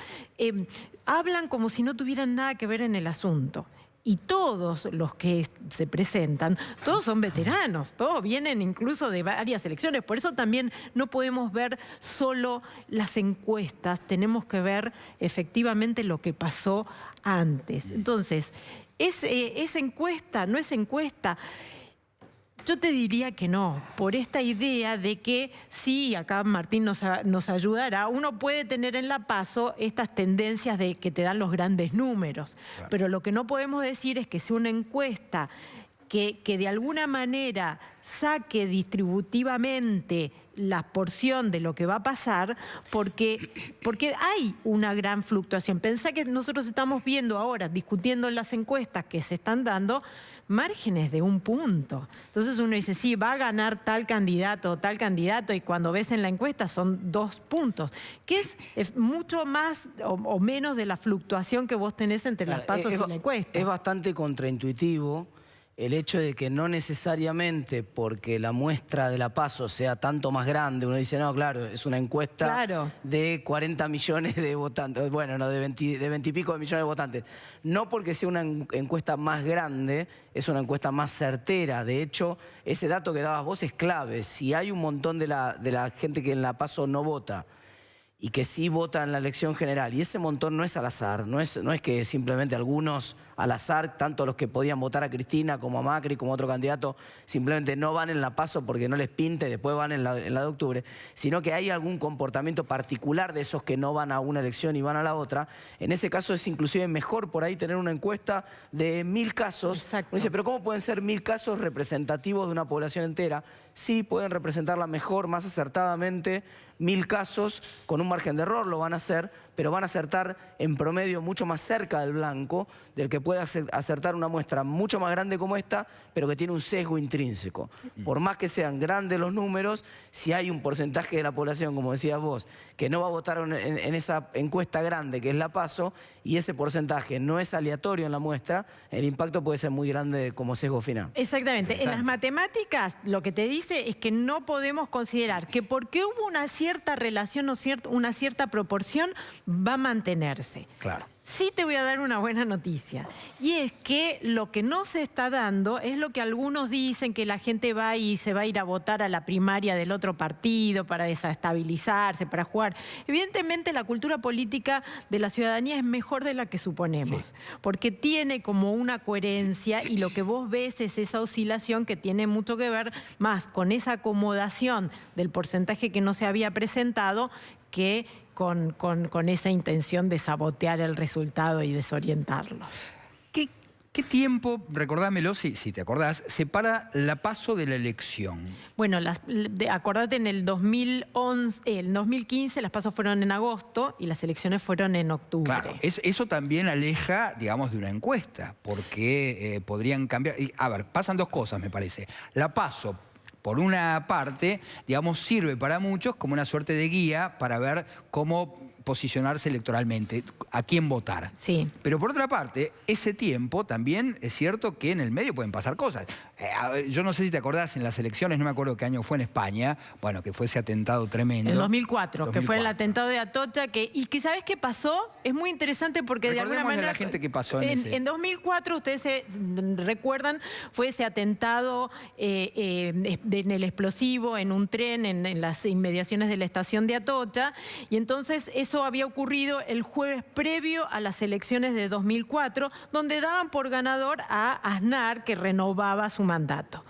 hablan como si no tuvieran nada que ver en el asunto. Y todos los que se presentan, todos son veteranos, todos vienen incluso de varias elecciones. Por eso también no podemos ver solo las encuestas, tenemos que ver efectivamente lo que pasó antes. Entonces, ¿es encuesta? ¿No es encuesta? Yo te diría que no, por esta idea de que sí, acá Martín nos ayudará, uno puede tener en la PASO estas tendencias de que te dan los grandes números, claro. Pero lo que no podemos decir es que sea una encuesta que de alguna manera saque distributivamente la porción de lo que va a pasar, porque hay una gran fluctuación. Pensá que nosotros estamos viendo ahora, discutiendo en las encuestas que se están dando, márgenes de 1 punto. Entonces uno dice, sí, va a ganar tal candidato, y cuando ves en la encuesta son 2 puntos, que es mucho más o menos de la fluctuación que vos tenés entre las pasos y la encuesta. Es bastante contraintuitivo el hecho de que no necesariamente porque la muestra de la PASO sea tanto más grande, uno dice, no, claro, es una encuesta de 40 millones de votantes, bueno, no, de 20 y pico de millones de votantes. No porque sea una encuesta más grande, es una encuesta más certera. De hecho, ese dato que dabas vos es clave. Si hay un montón de la gente que en la PASO no vota y que sí vota en la elección general, y ese montón no es al azar, no es que simplemente algunos al azar, tanto los que podían votar a Cristina como a Macri, como a otro candidato, simplemente no van en la PASO porque no les pinta y después van en la de octubre, sino que hay algún comportamiento particular de esos que no van a una elección y van a la otra. En ese caso es inclusive mejor por ahí tener una encuesta de 1000 casos. Exacto. Uno dice, pero ¿cómo pueden ser 1000 casos representativos de una población entera? Sí, pueden representarla mejor, más acertadamente, 1000 casos, con un margen de error lo van a hacer, pero van a acertar en promedio mucho más cerca del blanco, del que puede acertar una muestra mucho más grande como esta, pero que tiene un sesgo intrínseco. Por más que sean grandes los números, si hay un porcentaje de la población, como decías vos, que no va a votar en esa encuesta grande que es la PASO, y ese porcentaje no es aleatorio en la muestra, el impacto puede ser muy grande como sesgo final. Exactamente. En las matemáticas lo que te dice es que no podemos considerar que porque hubo una cierta relación o una cierta proporción va a mantenerse. Claro. Sí te voy a dar una buena noticia, y es que lo que no se está dando es lo que algunos dicen, que la gente va y se va a ir a votar a la primaria del otro partido para desestabilizarse, para jugar. Evidentemente la cultura política de la ciudadanía es mejor de la que suponemos, porque tiene como una coherencia, y lo que vos ves es esa oscilación que tiene mucho que ver más con esa acomodación del porcentaje que no se había presentado que con esa intención de sabotear el resultado y desorientarlos. ¿Qué tiempo, recordámelo si te acordás, separa la PASO de la elección? Bueno, acordate, en el 2015 las PASO fueron en agosto y las elecciones fueron en octubre. Claro, eso también aleja, digamos, de una encuesta, porque podrían cambiar. A ver, pasan dos cosas, me parece. La PASO, por una parte, digamos, sirve para muchos como una suerte de guía para ver cómo posicionarse electoralmente, a quién votar. Sí. Pero por otra parte, ese tiempo también es cierto que en el medio pueden pasar cosas. Yo no sé si te acordás, en las elecciones, no me acuerdo qué año fue en España, bueno, que fue ese atentado tremendo. En 2004, que fue el atentado de Atocha, y que ¿sabes qué pasó? Es muy interesante porque de alguna manera... a la gente qué pasó en 2004, ustedes se recuerdan, fue ese atentado en el explosivo, en un tren, en las inmediaciones de la estación de Atocha, y entonces eso había ocurrido el jueves previo a las elecciones de 2004, donde daban por ganador a Aznar, que renovaba su mandato.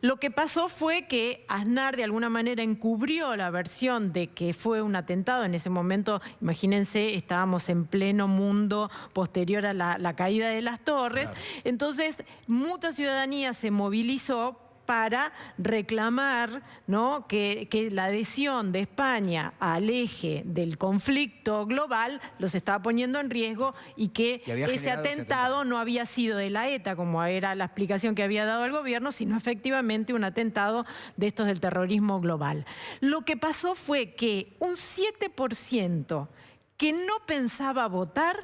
Lo que pasó fue que Aznar de alguna manera encubrió la versión de que fue un atentado. En ese momento, imagínense, estábamos en pleno mundo posterior a la caída de las torres. Claro. Entonces, mucha ciudadanía se movilizó para reclamar, ¿no?, que la adhesión de España al eje del conflicto global los estaba poniendo en riesgo, y que ese atentado no había sido de la ETA, como era la explicación que había dado el gobierno, sino efectivamente un atentado de estos del terrorismo global. Lo que pasó fue que un 7% que no pensaba votar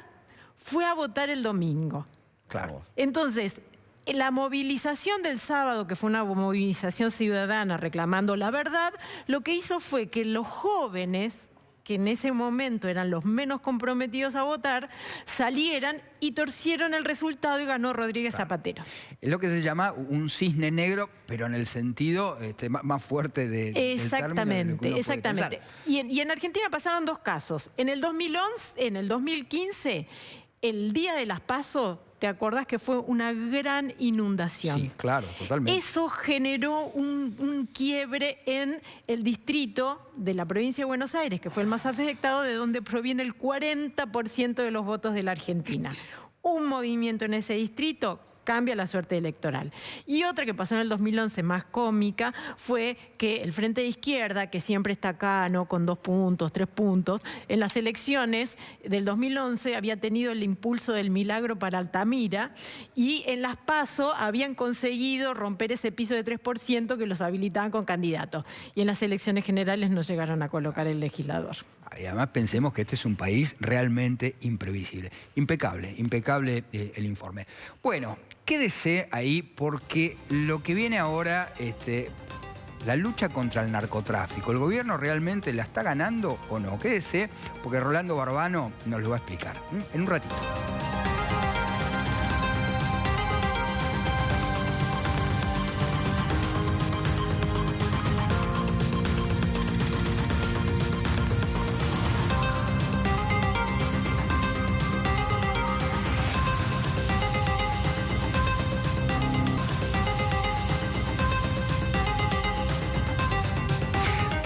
fue a votar el domingo. Claro. Entonces, la movilización del sábado, que fue una movilización ciudadana reclamando la verdad, lo que hizo fue que los jóvenes, que en ese momento eran los menos comprometidos a votar, salieran y torcieron el resultado, y ganó Rodríguez Zapatero. Es lo que se llama un cisne negro, pero en el sentido más fuerte del término. Exactamente. Y en Argentina pasaron dos casos. En el 2015, el día de las PASO, ¿te acordás que fue una gran inundación? Sí, claro, totalmente. Eso generó un quiebre en el distrito de la provincia de Buenos Aires, que fue el más afectado, de donde proviene el 40% de los votos de la Argentina. Un movimiento en ese distrito cambia la suerte electoral. Y otra que pasó en el 2011, más cómica, fue que el Frente de Izquierda, que siempre está acá, ¿no?, con 2 puntos, 3 puntos, en las elecciones del 2011 había tenido el impulso del milagro para Altamira, y en las PASO habían conseguido romper ese piso de 3% que los habilitaban con candidatos. Y en las elecciones generales no llegaron a colocar el legislador. Y además pensemos que este es un país realmente imprevisible. Impecable, impecable el informe. Bueno, quédese ahí, porque lo que viene ahora, la lucha contra el narcotráfico, ¿el gobierno realmente la está ganando o no? Quédese, porque Rolando Barbano nos lo va a explicar en un ratito.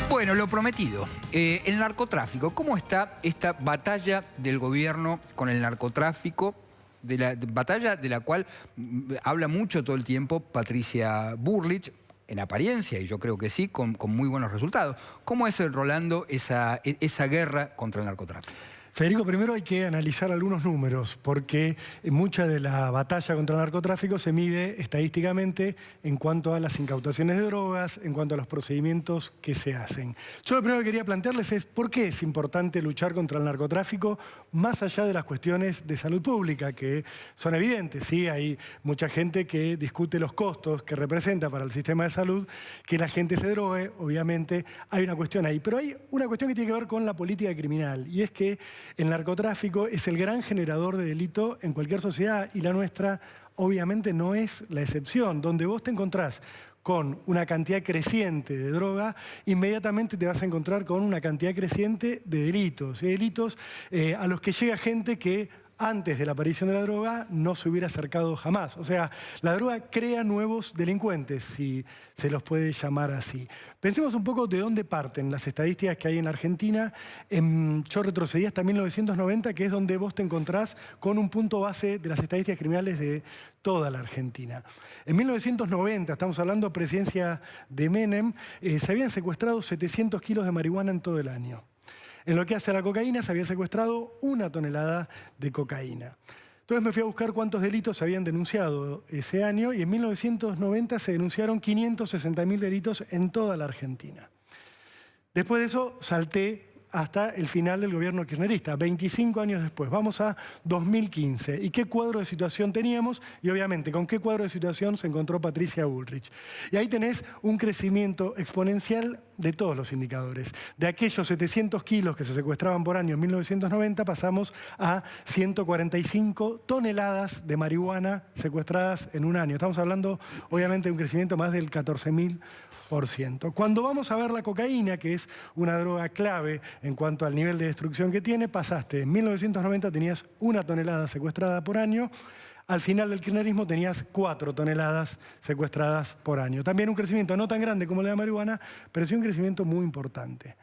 Bueno, lo prometido. El narcotráfico. ¿Cómo está esta batalla del gobierno con el narcotráfico? Batalla de la cual habla mucho todo el tiempo Patricia Bullrich, en apariencia, y yo creo que sí, con muy buenos resultados. ¿Cómo es, Rolando, esa guerra contra el narcotráfico? Federico, primero hay que analizar algunos números, porque mucha de la batalla contra el narcotráfico se mide estadísticamente en cuanto a las incautaciones de drogas, en cuanto a los procedimientos que se hacen. Yo lo primero que quería plantearles es por qué es importante luchar contra el narcotráfico, más allá de las cuestiones de salud pública, que son evidentes. Sí, hay mucha gente que discute los costos que representa para el sistema de salud que la gente se drogue, obviamente hay una cuestión ahí. Pero hay una cuestión que tiene que ver con la política criminal, y es que El narcotráfico es el gran generador de delito en cualquier sociedad y la nuestra obviamente no es la excepción. Donde vos te encontrás con una cantidad creciente de droga, inmediatamente te vas a encontrar con una cantidad creciente de delitos. Y delitos a los que llega gente que antes de la aparición de la droga no se hubiera acercado jamás. O sea, la droga crea nuevos delincuentes, si se los puede llamar así. Pensemos un poco de dónde parten las estadísticas que hay en Argentina. Yo retrocedí hasta 1990, que es donde vos te encontrás con un punto base de las estadísticas criminales de toda la Argentina. En 1990, estamos hablando de presidencia de Menem, se habían secuestrado 700 kilos de marihuana en todo el año. En lo que hace a la cocaína, se había secuestrado 1 tonelada de cocaína. Entonces me fui a buscar cuántos delitos se habían denunciado ese año y en 1990 se denunciaron 560.000 delitos en toda la Argentina. Después de eso salté hasta el final del gobierno kirchnerista, 25 años después. Vamos a 2015. ¿Y qué cuadro de situación teníamos? Y obviamente, ¿con qué cuadro de situación se encontró Patricia Bullrich? Y ahí tenés un crecimiento exponencial de todos los indicadores. De aquellos 700 kilos que se secuestraban por año en 1990, pasamos a 145 toneladas de marihuana secuestradas en un año. Estamos hablando, obviamente, de un crecimiento más del 14.000%. Cuando vamos a ver la cocaína, que es una droga clave en cuanto al nivel de destrucción que tiene, pasaste, en 1990 tenías 1 tonelada secuestrada por año, al final del kirchnerismo tenías 4 toneladas secuestradas por año. También un crecimiento no tan grande como el de la marihuana, pero sí un crecimiento muy importante.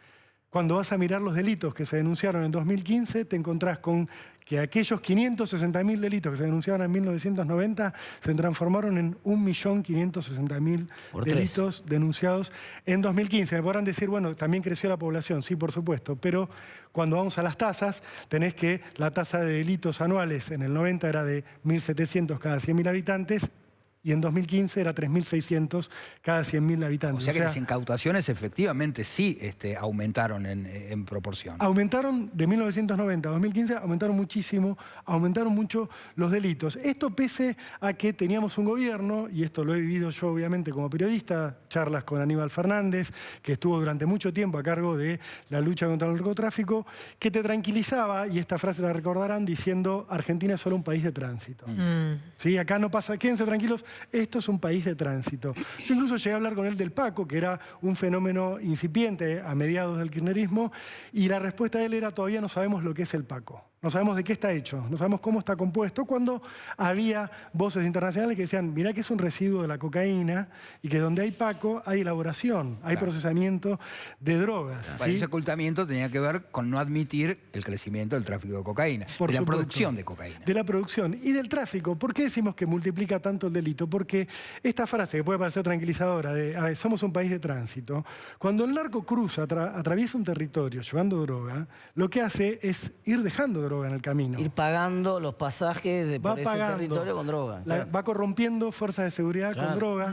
Cuando vas a mirar los delitos que se denunciaron en 2015, te encontrás con que aquellos 560.000 delitos que se denunciaban en 1990 se transformaron en 1.560.000 delitos denunciados en 2015. Me podrán decir, bueno, también creció la población, sí, por supuesto, pero cuando vamos a las tasas, tenés que la tasa de delitos anuales en el 90 era de 1.700 cada 100.000 habitantes, y en 2015 era 3.600 cada 100.000 habitantes. O sea que las incautaciones efectivamente sí aumentaron en proporción. Aumentaron de 1990 a 2015, aumentaron muchísimo, aumentaron mucho los delitos. Esto pese a que teníamos un gobierno, y esto lo he vivido yo obviamente como periodista, charlas con Aníbal Fernández, que estuvo durante mucho tiempo a cargo de la lucha contra el narcotráfico, que te tranquilizaba, y esta frase la recordarán, diciendo Argentina es solo un país de tránsito. ¿Sí? Acá no pasa, quédense tranquilos, esto es un país de tránsito. Yo incluso llegué a hablar con él del Paco, que era un fenómeno incipiente a mediados del kirchnerismo, y la respuesta de él era todavía no sabemos lo que es el Paco. No sabemos de qué está hecho, no sabemos cómo está compuesto, cuando había voces internacionales que decían, mirá que es un residuo de la cocaína y que donde hay Paco hay elaboración, hay procesamiento de drogas. ¿Sí? Ese ocultamiento tenía que ver con no admitir el crecimiento del tráfico de cocaína, de la producción de cocaína. De la producción y del tráfico. ¿Por qué decimos que multiplica tanto el delito? Porque esta frase, que puede parecer tranquilizadora, de somos un país de tránsito, cuando el narco cruza, atraviesa un territorio llevando droga, lo que hace es ir dejando droga en el camino. Ir pagando los pasajes por ese territorio con droga. Va corrompiendo fuerzas de seguridad con droga,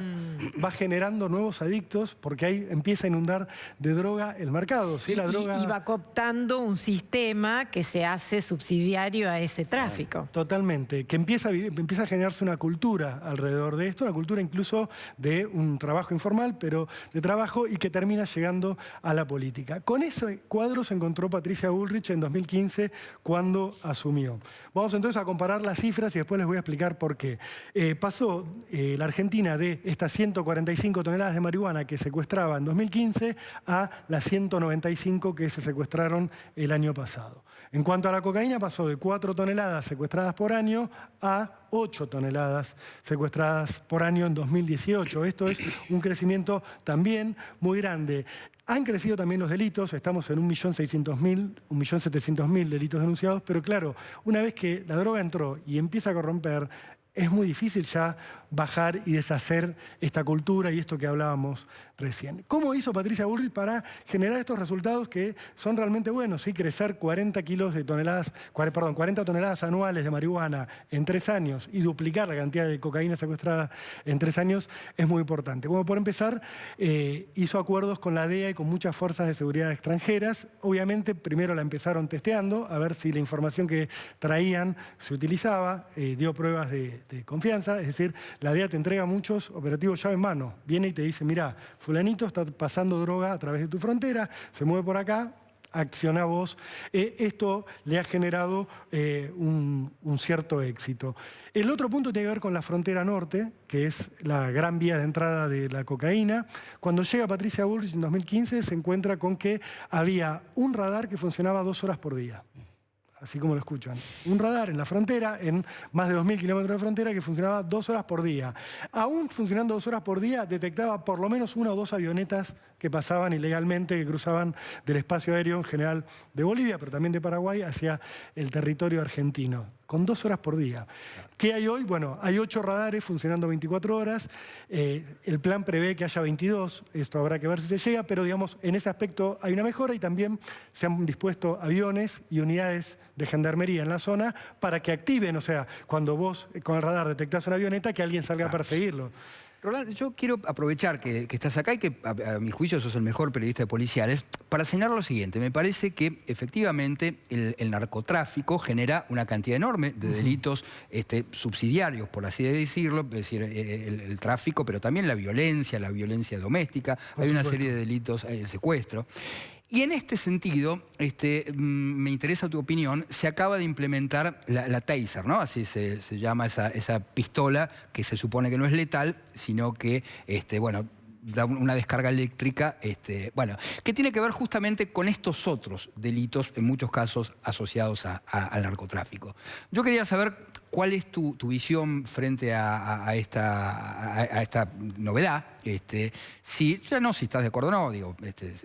va generando nuevos adictos, porque ahí empieza a inundar de droga el mercado. ¿Sí? Y va cooptando un sistema que se hace subsidiario a ese tráfico. Totalmente, que empieza a generarse una cultura alrededor de esto, una cultura incluso de un trabajo informal, pero de trabajo, y que termina llegando a la política. Con ese cuadro se encontró Patricia Bullrich en 2015, cuando asumió. Vamos entonces a comparar las cifras y después les voy a explicar por qué. Pasó la Argentina de estas 145 toneladas de marihuana que secuestraba en 2015 a las 195 que se secuestraron el año pasado. En cuanto a la cocaína, pasó de 4 toneladas secuestradas por año a 8 toneladas secuestradas por año en 2018. Esto es un crecimiento también muy grande. Han crecido también los delitos, estamos en 1.600.000, 1.700.000 delitos denunciados, pero claro, una vez que la droga entró y empieza a corromper, es muy difícil ya bajar y deshacer esta cultura y esto que hablábamos recién. ¿Cómo hizo Patricia Bullrich para generar estos resultados que son realmente buenos? ¿Sí? Crecer 40 toneladas anuales de marihuana en 3 años y duplicar la cantidad de cocaína secuestrada en 3 años es muy importante. Bueno, por empezar, hizo acuerdos con la DEA y con muchas fuerzas de seguridad extranjeras. Obviamente, primero la empezaron testeando, a ver si la información que traían se utilizaba, dio pruebas de confianza, es decir, la DEA te entrega muchos operativos llave en mano. Viene y te dice, mirá, fulanito está pasando droga a través de tu frontera, se mueve por acá, acciona vos, esto le ha generado un cierto éxito. El otro punto tiene que ver con la frontera norte, que es la gran vía de entrada de la cocaína. Cuando llega Patricia Bullrich en 2015 se encuentra con que había un radar que funcionaba 2 horas por día. Así como lo escuchan. Un radar en la frontera, en más de 2.000 kilómetros de frontera, que funcionaba 2 horas por día. Aún funcionando 2 horas por día, detectaba por lo menos 1 o 2 avionetas que pasaban ilegalmente, que cruzaban del espacio aéreo en general de Bolivia, pero también de Paraguay, hacia el territorio argentino, con 2 horas por día. ¿Qué hay hoy? Bueno, hay 8 radares funcionando 24 horas. El plan prevé que haya 22. Esto habrá que ver si se llega, pero digamos, en ese aspecto hay una mejora y también se han dispuesto aviones y unidades de gendarmería en la zona para que activen, o sea, cuando vos con el radar detectás una avioneta, que alguien salga a perseguirlo. Rolando, yo quiero aprovechar que estás acá y que a mi juicio sos el mejor periodista de policiales para señalar lo siguiente. Me parece que efectivamente el narcotráfico genera una cantidad enorme de delitos subsidiarios, por así decirlo, es decir, el tráfico, pero también la violencia doméstica, hay una serie de delitos, el secuestro. Y en este sentido, me interesa tu opinión, se acaba de implementar la Taser, ¿no? Así se llama esa pistola que se supone que no es letal, sino que, bueno, da una descarga eléctrica, bueno, que tiene que ver justamente con estos otros delitos, en muchos casos asociados al narcotráfico. Yo quería saber cuál es tu visión frente a esta novedad. Si estás de acuerdo o no, digo,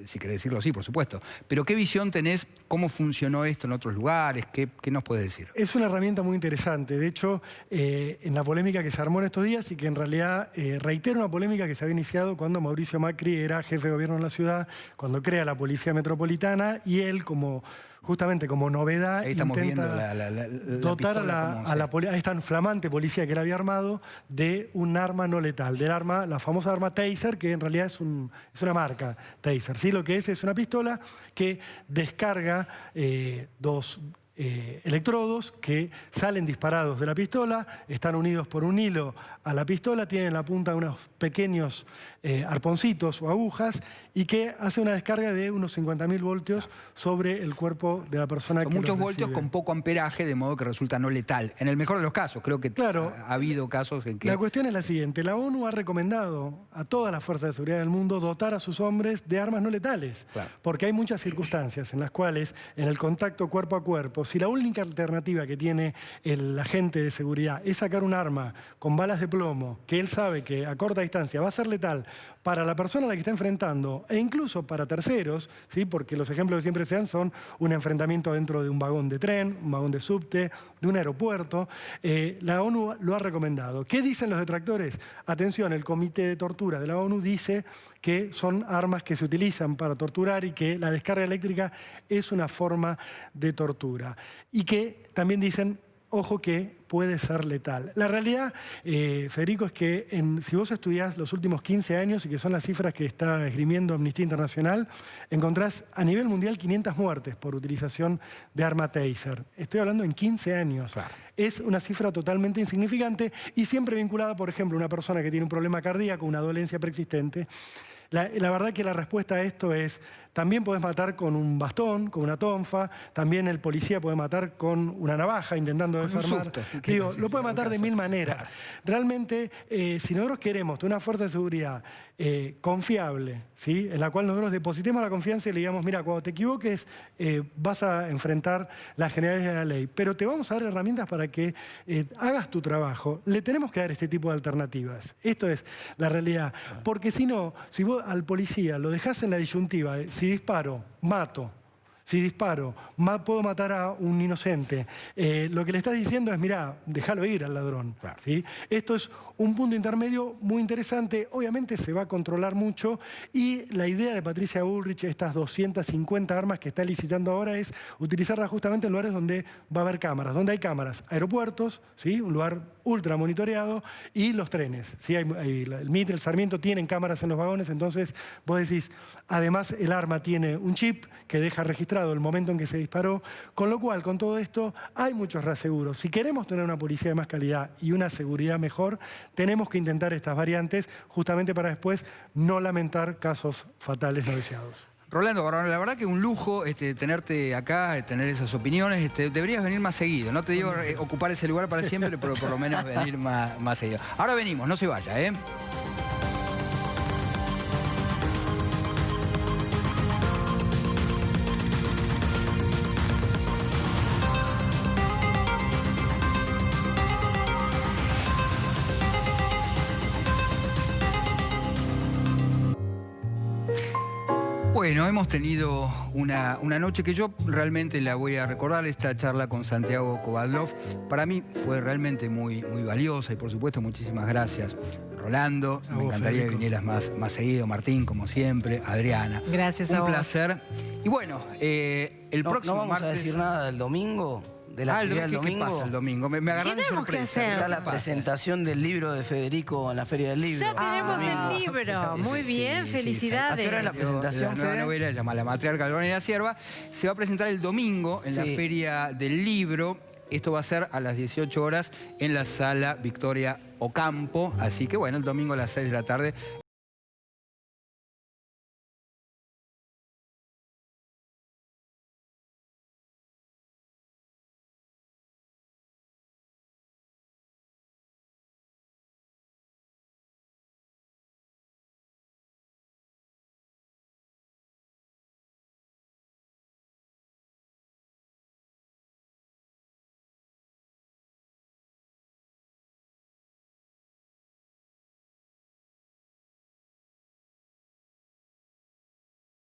si querés decirlo, sí, por supuesto. Pero ¿qué visión tenés? ¿Cómo funcionó esto en otros lugares? ¿Qué nos puedes decir? Es una herramienta muy interesante. De hecho, en la polémica que se armó en estos días y que en realidad reitera una polémica que se había iniciado cuando Mauricio Macri era jefe de gobierno en la ciudad, cuando crea la Policía Metropolitana y él justamente como novedad intenta dotar a esta flamante policía que él había armado de un arma no letal, la famosa arma Taser, que en realidad es una marca Taser. ¿Sí? Lo que es una pistola que descarga 2 electrodos que salen disparados de la pistola, están unidos por un hilo a la pistola, tienen en la punta unos pequeños arponcitos o agujas y que hace una descarga de unos 50.000 voltios sobre el cuerpo de la persona que lo recibe. Muchos voltios con poco amperaje, de modo que resulta no letal. En el mejor de los casos, creo que ha habido casos en que... La cuestión es la siguiente, la ONU ha recomendado a todas las fuerzas de seguridad del mundo dotar a sus hombres de armas no letales, porque hay muchas circunstancias en las cuales en el contacto cuerpo a cuerpo, si la única alternativa que tiene el agente de seguridad es sacar un arma con balas de plomo, que él sabe que a corta distancia va a ser letal para la persona a la que está enfrentando e incluso para terceros, ¿sí? Porque los ejemplos que siempre se dan son un enfrentamiento dentro de un vagón de tren, un vagón de subte, de un aeropuerto. La ONU lo ha recomendado. ¿Qué dicen los detractores? Atención, el Comité de Tortura de la ONU dice que son armas que se utilizan para torturar y que la descarga eléctrica es una forma de tortura. Y que también dicen, ojo, que puede ser letal. La realidad, Federico, es que si vos estudiás los últimos 15 años, y que son las cifras que está esgrimiendo Amnistía Internacional, encontrás a nivel mundial 500 muertes por utilización de arma Taser. Estoy hablando en 15 años. Claro. Es una cifra totalmente insignificante y siempre vinculada, por ejemplo, a una persona que tiene un problema cardíaco, una dolencia preexistente. La verdad que la respuesta a esto es, también podés matar con un bastón, con una tonfa, también el policía puede matar con una navaja intentando desarmar. Digo, lo puede matar de 1000 maneras. Claro. Realmente, si nosotros queremos una fuerza de seguridad confiable, ¿sí? En la cual nosotros depositemos la confianza y le digamos, mira, cuando te equivoques vas a enfrentar las generalidades de la ley, pero te vamos a dar herramientas para que hagas tu trabajo, le tenemos que dar este tipo de alternativas. Esto es la realidad. Porque si no, si vos al policía lo dejás en la disyuntiva, si disparo, mato. Si disparo, puedo matar a un inocente. Lo que le estás diciendo es, mirá, déjalo ir al ladrón. Claro. ¿Sí? Esto es un punto intermedio muy interesante. Obviamente se va a controlar mucho y la idea de Patricia Bullrich, estas 250 armas que está licitando ahora, es utilizarlas justamente en lugares donde va a haber cámaras. ¿Dónde hay cámaras? Aeropuertos, ¿sí? Un lugar ultra monitoreado, y los trenes. ¿Sí? El Mitre, el Sarmiento tienen cámaras en los vagones, entonces vos decís, además el arma tiene un chip que deja registrado el momento en que se disparó, con lo cual, con todo esto, hay muchos reaseguros. Si queremos tener una policía de más calidad y una seguridad mejor, tenemos que intentar estas variantes justamente para después no lamentar casos fatales no deseados. Rolando, la verdad que un lujo tenerte acá, tener esas opiniones. Deberías venir más seguido. No te digo ocupar ese lugar para siempre, pero por lo menos venir más seguido. Ahora venimos, no se vaya, ¿eh? Bueno, hemos tenido una noche que yo realmente la voy a recordar, esta charla con Santiago Kovadlov. Para mí fue realmente muy valiosa y por supuesto muchísimas gracias, Rolando. Me encantaría que vinieras más seguido, Martín, como siempre, Adriana. Gracias a vos. Un placer. Y bueno, el próximo ¿No vamos martes... a decir nada del domingo? ¿De la actividad del domingo? ¿Qué pasa el domingo? Me agarrás de sorpresa. Está la presentación del libro de Federico en la Feria del Libro. Ya tenemos el libro. Muy bien, felicidades. ¿A qué hora es la presentación, La nueva Fede? novela se llama La matriarca del varón y la sierva. Se va a presentar el domingo en la Feria del Libro. Esto va a ser a las 18 horas en la Sala Victoria Ocampo. Así que bueno, el domingo a las 6 de la tarde